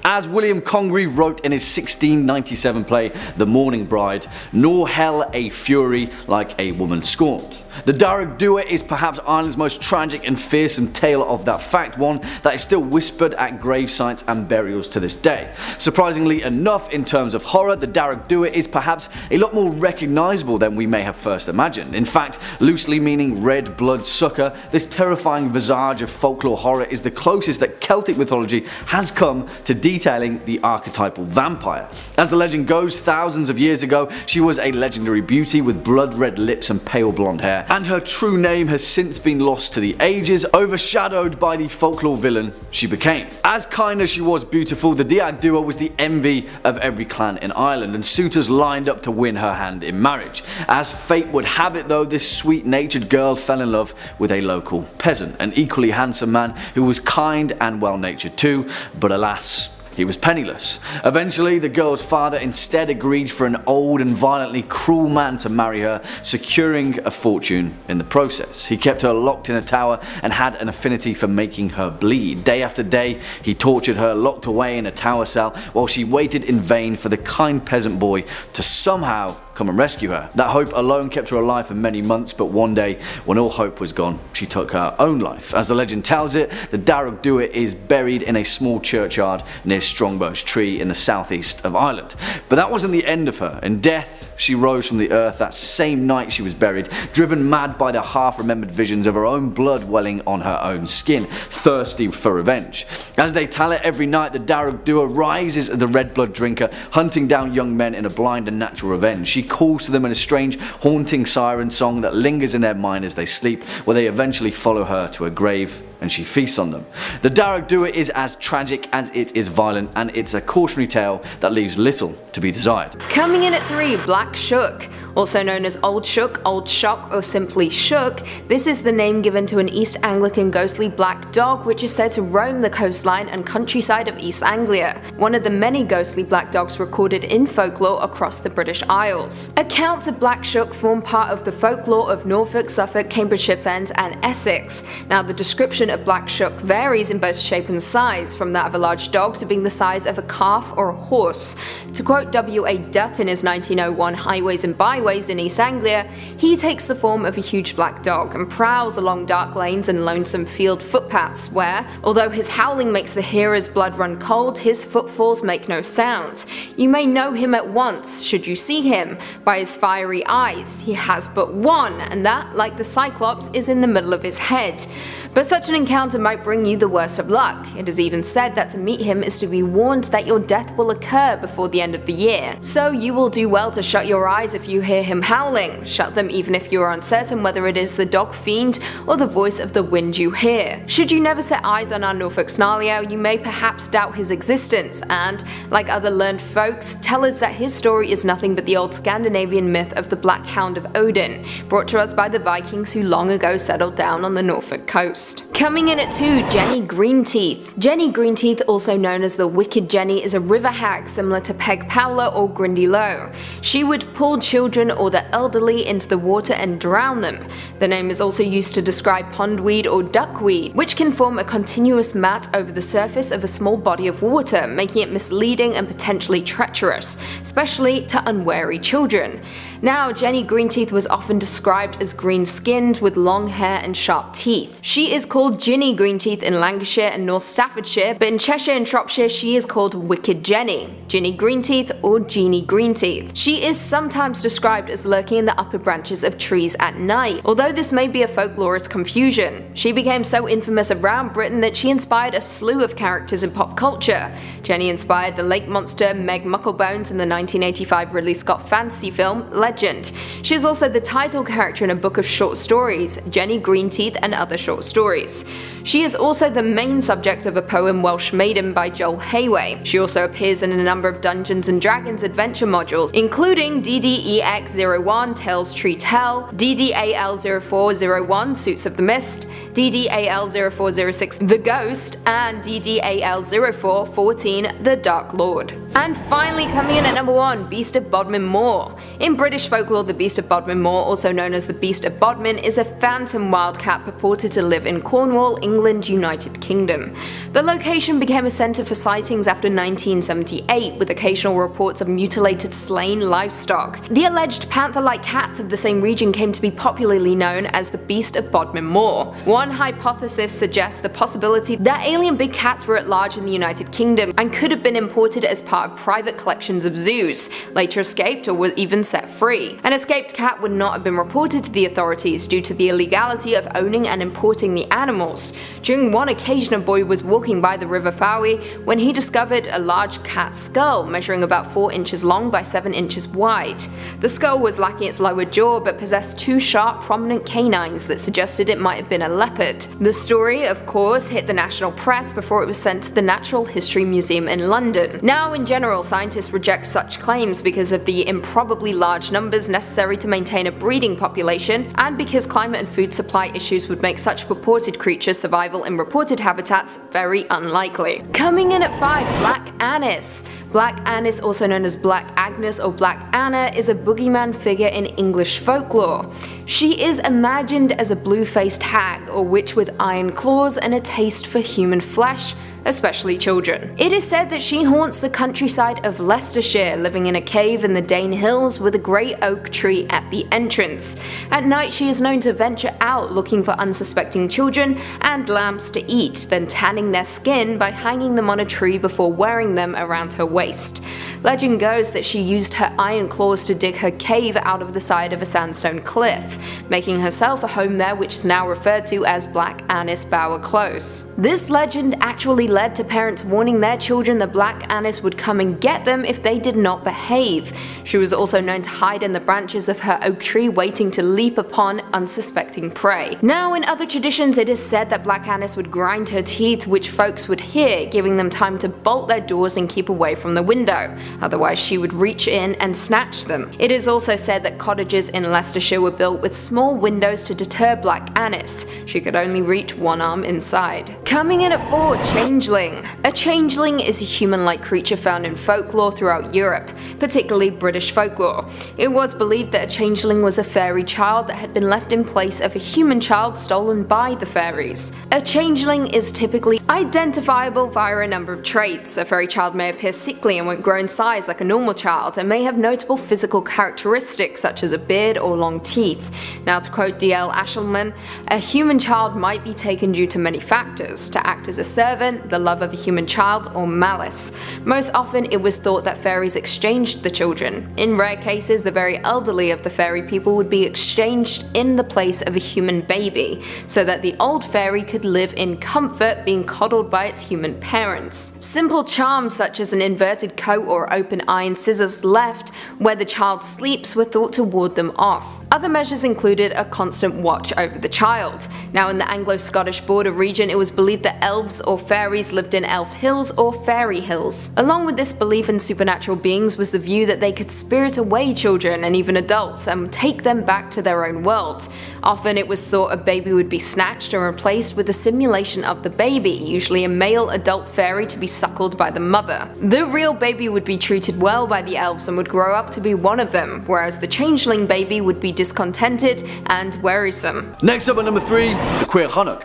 As William Congreve wrote in his 1697 play The Morning Bride, nor hell a fury like a woman scorned. The Darug Dua is perhaps Ireland's most tragic and fearsome tale of that fact, one that is still whispered at grave sites and burials to this day. Surprisingly enough, in terms of horror, the Darug Dua is perhaps a lot more recognisable than we may have first imagined. In fact, loosely meaning red blood sucker, this terrifying visage of folklore horror is the closest that Celtic mythology has come to detailing the archetypal vampire. As the legend goes, thousands of years ago, she was a legendary beauty with blood-red lips and pale blonde hair, and her true name has since been lost to the ages, overshadowed by the folklore villain she became. As kind as she was beautiful, the Darug Dua was the envy of every clan in Ireland, and suitors lined up to win her hand in marriage. As fate would have it though, this sweet-natured girl fell in love with a local peasant, an equally handsome man who was kind and well-natured too, but alas, he was penniless. Eventually, the girl's father instead agreed for an old and violently cruel man to marry her, securing a fortune in the process. He kept her locked in a tower and had an affinity for making her bleed. Day after day, he tortured her, locked away in a tower cell, while she waited in vain for the kind peasant boy to somehow come and rescue her. That hope alone kept her alive for many months, but one day, when all hope was gone, she took her own life. As the legend tells it, the Darug Dua is buried in a small churchyard near Strongbow's Tree in the southeast of Ireland. But that wasn't the end of her. In death, she rose from the earth that same night she was buried, driven mad by the half-remembered visions of her own blood welling on her own skin, thirsty for revenge. As they tell it, every night the Darug Dua rises as the red blood drinker, hunting down young men in a blind and natural revenge. She calls to them in a strange, haunting siren song that lingers in their mind as they sleep, where they eventually follow her to a grave and she feasts on them. The Darug Dua is as tragic as it is violent, and it's a cautionary tale that leaves little to be desired. Coming in at 3, Black Shuck. Also known as Old Shook, Old Shock, or simply Shook, this is the name given to an East Anglian ghostly black dog which is said to roam the coastline and countryside of East Anglia, one of the many ghostly black dogs recorded in folklore across the British Isles. Accounts of Black Shook form part of the folklore of Norfolk, Suffolk, Cambridgeshire Fens, and Essex. Now, the description of Black Shook varies in both shape and size, from that of a large dog to being the size of a calf or a horse. To quote W.A. Dutt in his 1901 Highways and Byways in East Anglia, he takes the form of a huge black dog and prowls along dark lanes and lonesome field footpaths where, although his howling makes the hearer's blood run cold, his footfalls make no sound. You may know him at once, should you see him, by his fiery eyes. He has but one, and that, like the Cyclops, is in the middle of his head. But such an encounter might bring you the worst of luck. It is even said that to meet him is to be warned that your death will occur before the end of the year. So you will do well to shut your eyes if you hear him howling. Shut them even if you are uncertain whether it is the dog fiend or the voice of the wind you hear. Should you never set eyes on our Norfolk Snarlio, you may perhaps doubt his existence and, like other learned folks, tell us that his story is nothing but the old Scandinavian myth of the Black Hound of Odin, brought to us by the Vikings who long ago settled down on the Norfolk coast. Coming in at 2, Jenny Greenteeth. Jenny Greenteeth, also known as the Wicked Jenny, is a river hag similar to Peg Powler or Grindy Low. She would pull children or the elderly into the water and drown them. The name is also used to describe pondweed or duckweed, which can form a continuous mat over the surface of a small body of water, making it misleading and potentially treacherous, especially to unwary children. Now, Jenny Greenteeth was often described as green-skinned with long hair and sharp teeth. She is called Ginny Greenteeth in Lancashire and North Staffordshire, but in Cheshire and Shropshire she is called Wicked Jenny, Ginny Greenteeth, or Jeannie Greenteeth. She is sometimes described as lurking in the upper branches of trees at night, although this may be a folklorist confusion. She became so infamous around Britain that she inspired a slew of characters in pop culture. Jenny inspired the lake monster Meg Mucklebones in the 1985 Ridley Scott fantasy film Legend. She is also the title character in a book of short stories, Jenny Greenteeth and Other Short Stories. She is also the main subject of a poem Welsh Maiden by Joel Hayway. She also appears in a number of Dungeons & Dragons adventure modules, including DDEX01 Tales Treat Hell, DDAL0401 Suits of the Mist, DDAL0406 The Ghost, and DDAL0414 The Dark Lord. And finally, coming in at number 1, Beast of Bodmin Moor. In British folklore, the Beast of Bodmin Moor, also known as the Beast of Bodmin, is a phantom wildcat purported to live in Cornwall, England, United Kingdom. The location became a centre for sightings after 1978, with occasional reports of mutilated slain livestock. The alleged panther-like cats of the same region came to be popularly known as the Beast of Bodmin Moor. One hypothesis suggests the possibility that alien big cats were at large in the United Kingdom and could have been imported as part of private collections of zoos, later escaped or were even set free. An escaped cat would not have been reported to the authorities due to the illegality of owning and importing the animals. During one occasion, a boy was walking by the River Fowey when he discovered a large cat skull measuring about 4 inches long by 7 inches wide. The skull was lacking its lower jaw but possessed 2 sharp, prominent canines that suggested it might have been a leopard. The story, of course, hit the national press before it was sent to the Natural History Museum in London. Now, in general, scientists reject such claims because of the improbably large numbers necessary to maintain a breeding population, and because climate and food supply issues would make such purported creatures' survival in reported habitats very unlikely. Coming in at 5, Black Annis. Black Annis, also known as Black Agnes or Black Anna, is a boogeyman figure in English folklore. She is imagined as a blue-faced hag or witch with iron claws and a taste for human flesh, especially children. It is said that she haunts the countryside of Leicestershire, living in a cave in the Dane Hills with a great oak tree at the entrance. At night she is known to venture out looking for unsuspecting children and lambs to eat, then tanning their skin by hanging them on a tree before wearing them around her waist. Legend goes that she used her iron claws to dig her cave out of the side of a sandstone cliff. making herself a home there which is now referred to as Black Annis Bower Close. This legend actually led to parents warning their children that Black Annis would come and get them if they did not behave. She was also known to hide in the branches of her oak tree waiting to leap upon unsuspecting prey. Now in other traditions it is said that Black Annis would grind her teeth, which folks would hear, giving them time to bolt their doors and keep away from the window, otherwise she would reach in and snatch them. It is also said that cottages in Leicestershire were built with small windows to deter Black Annis. She could only reach one arm inside. Coming in at 4, Changeling. A changeling is a human-like creature found in folklore throughout Europe, particularly British folklore. It was believed that a changeling was a fairy child that had been left in place of a human child stolen by the fairies. A changeling is typically identifiable via a number of traits. A fairy child may appear sickly and won't grow in size like a normal child, and may have notable physical characteristics such as a beard or long teeth. Now, to quote D.L. Ashelman, a human child might be taken due to many factors: to act as a servant, the love of a human child, or malice. Most often it was thought that fairies exchanged the children. In rare cases, the very elderly of the fairy people would be exchanged in the place of a human baby, so that the old fairy could live in comfort being coddled by its human parents. Simple charms such as an inverted coat or open iron scissors left where the child sleeps were thought to ward them off. Other measures included a constant watch over the child. Now in the Anglo-Scottish border region it was believed that elves or fairies lived in elf hills or fairy hills. Along with this belief in supernatural beings was the view that they could spirit away children and even adults and take them back to their own world. Often it was thought a baby would be snatched and replaced with a simulation of the baby, usually a male adult fairy to be suckled by the mother. The real baby would be treated well by the elves and would grow up to be one of them, whereas the changeling baby would be discontented and wearisome. Next up at number 3, the Cuireannach.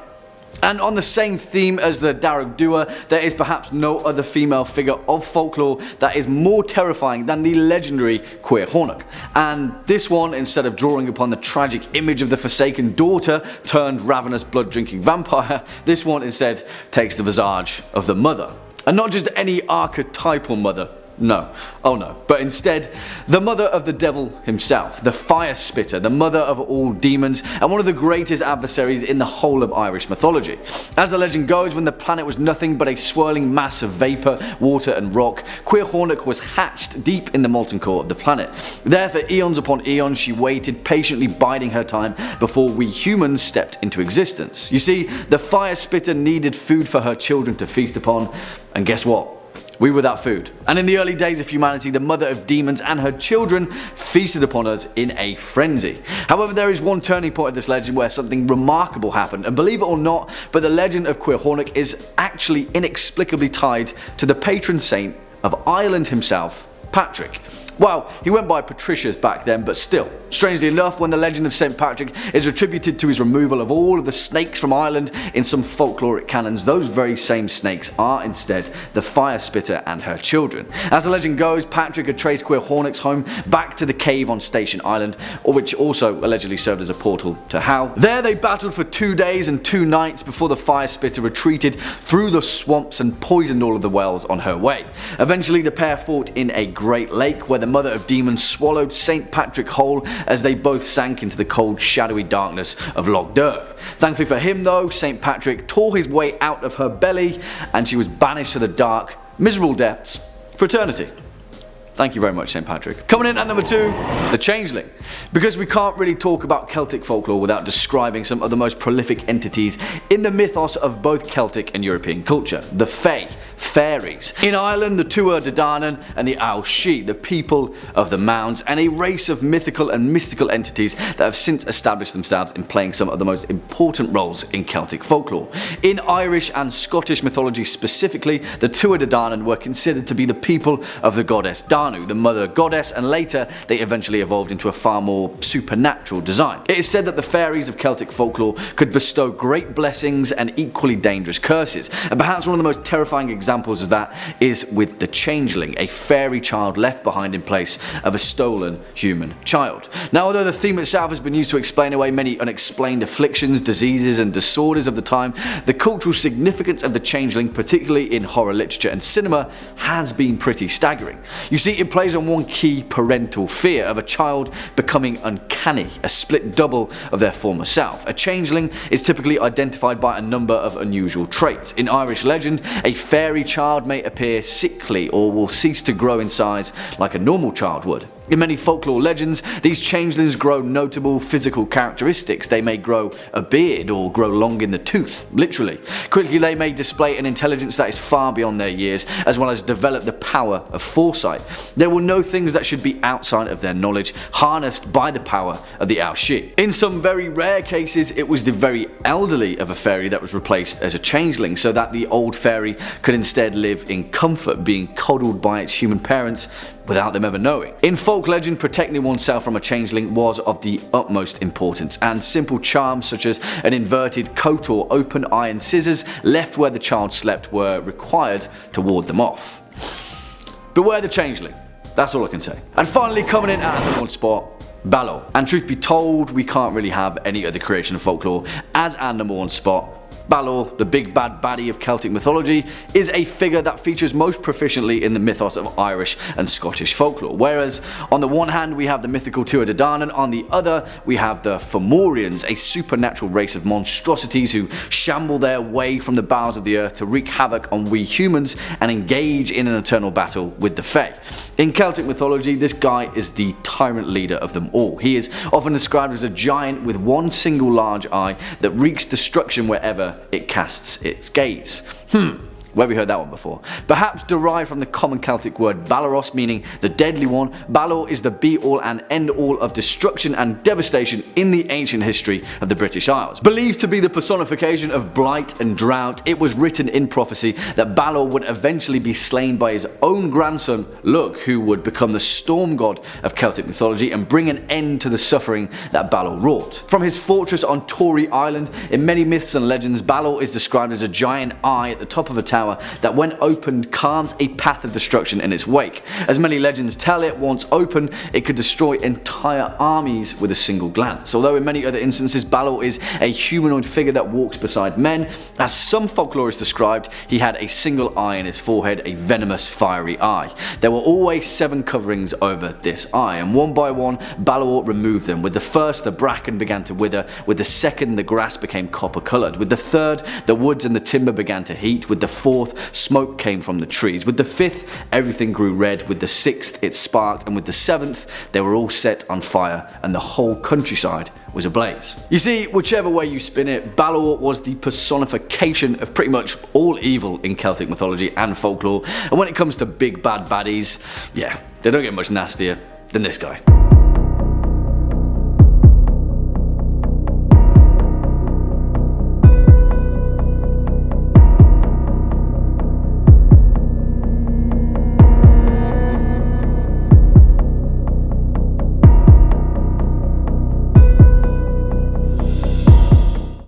And on the same theme as the Darug Dua, there is perhaps no other female figure of folklore that is more terrifying than the legendary Cuireannach. And this one, instead of drawing upon the tragic image of the forsaken daughter turned ravenous blood-drinking vampire, this one instead takes the visage of the mother. And not just any archetypal mother. No, oh no, but instead the mother of the devil himself, the fire spitter, the mother of all demons, and one of the greatest adversaries in the whole of Irish mythology. As the legend goes, when the planet was nothing but a swirling mass of vapour, water and rock, Cuireannach was hatched deep in the molten core of the planet. There for eons upon eons she waited, patiently biding her time before we humans stepped into existence. You see, the fire spitter needed food for her children to feast upon, and guess what? We were that food. And in the early days of humanity, the mother of demons and her children feasted upon us in a frenzy. However, there is one turning point of this legend where something remarkable happened, and believe it or not, but the legend of Cuireannach is actually inexplicably tied to the patron saint of Ireland himself, Patrick. Well, he went by Patricius back then, but still. Strangely enough, when the legend of St. Patrick is attributed to his removal of all of the snakes from Ireland in some folkloric canons, those very same snakes are instead the fire spitter and her children. As the legend goes, Patrick had traced Cuireannach's home back to the cave on Station Island, which also allegedly served as a portal to Hell. There they battled for 2 days and 2 nights before the fire spitter retreated through the swamps and poisoned all of the wells on her way. Eventually the pair fought in a great lake where the mother of demons swallowed St. Patrick whole as they both sank into the cold, shadowy darkness of Loch Derg. Thankfully for him though, St. Patrick tore his way out of her belly and she was banished to the dark, miserable depths for eternity. Thank you very much, St. Patrick. Coming in at number 2, the Changeling. Because we can't really talk about Celtic folklore without describing some of the most prolific entities in the mythos of both Celtic and European culture. The Fae, fairies. In Ireland, the Tuatha De Danann and the Ail Shi, the people of the mounds, and a race of mythical and mystical entities that have since established themselves in playing some of the most important roles in Celtic folklore. In Irish and Scottish mythology specifically, the Tuatha De Danann were considered to be the people of the goddess Danu, the mother goddess, and later they eventually evolved into a far more supernatural design. It is said that the fairies of Celtic folklore could bestow great blessings and equally dangerous curses, and perhaps one of the most terrifying examples of that is with the Changeling, a fairy child left behind in place of a stolen human child. Now, although the theme itself has been used to explain away many unexplained afflictions, diseases and disorders of the time, the cultural significance of the Changeling, particularly in horror literature and cinema, has been pretty staggering. You see, it plays on one key parental fear of a child becoming uncanny, a split double of their former self. A changeling is typically identified by a number of unusual traits. In Irish legend, a fairy child may appear sickly or will cease to grow in size like a normal child would. In many folklore legends, these changelings grow notable physical characteristics. They may grow a beard or grow long in the tooth, literally. Quickly, they may display an intelligence that is far beyond their years, as well as develop the power of foresight. They will know things that should be outside of their knowledge, harnessed by the power of the Aoshi. In some very rare cases, it was the very elderly of a fairy that was replaced as a changeling, so that the old fairy could instead live in comfort, being coddled by its human parents without them ever knowing. In folk legend, protecting oneself from a changeling was of the utmost importance, and simple charms such as an inverted coat or open iron scissors left where the child slept were required to ward them off. Beware the changeling, that's all I can say. And finally, coming in at number 1 spot, Balor. And truth be told, we can't really have any other creation of folklore as our number 1 spot. Balor, the big bad baddie of Celtic mythology, is a figure that features most proficiently in the mythos of Irish and Scottish folklore. Whereas on the one hand we have the mythical Tuatha Dé Danann, on the other we have the Fomorians, a supernatural race of monstrosities who shamble their way from the bowels of the earth to wreak havoc on we humans and engage in an eternal battle with the Fae. In Celtic mythology, this guy is the tyrant leader of them all. He is often described as a giant with one single large eye that wreaks destruction wherever it casts its gaze. Where have we heard that one before? Perhaps derived from the common Celtic word Balaros, meaning the deadly one, Balor is the be-all and end-all of destruction and devastation in the ancient history of the British Isles. Believed to be the personification of blight and drought, it was written in prophecy that Balor would eventually be slain by his own grandson, Lug, who would become the storm god of Celtic mythology and bring an end to the suffering that Balor wrought. From his fortress on Tory Island, in many myths and legends, Balor is described as a giant eye at the top of a tower that when opened carves a path of destruction in its wake. As many legends tell it, once open, it could destroy entire armies with a single glance. Although in many other instances Balor is a humanoid figure that walks beside men, as some folklorists described, he had a single eye in his forehead, a venomous fiery eye. There were always 7 coverings over this eye, and one by one Balor removed them. With the first, the bracken began to wither, with the second the grass became copper coloured, with the third the woods and the timber began to heat, with the fourth smoke came from the trees, with the 5th everything grew red, with the 6th it sparked, and with the 7th they were all set on fire and the whole countryside was ablaze. You see, whichever way you spin it, Balor was the personification of pretty much all evil in Celtic mythology and folklore, and when it comes to big bad baddies, yeah, they don't get much nastier than this guy.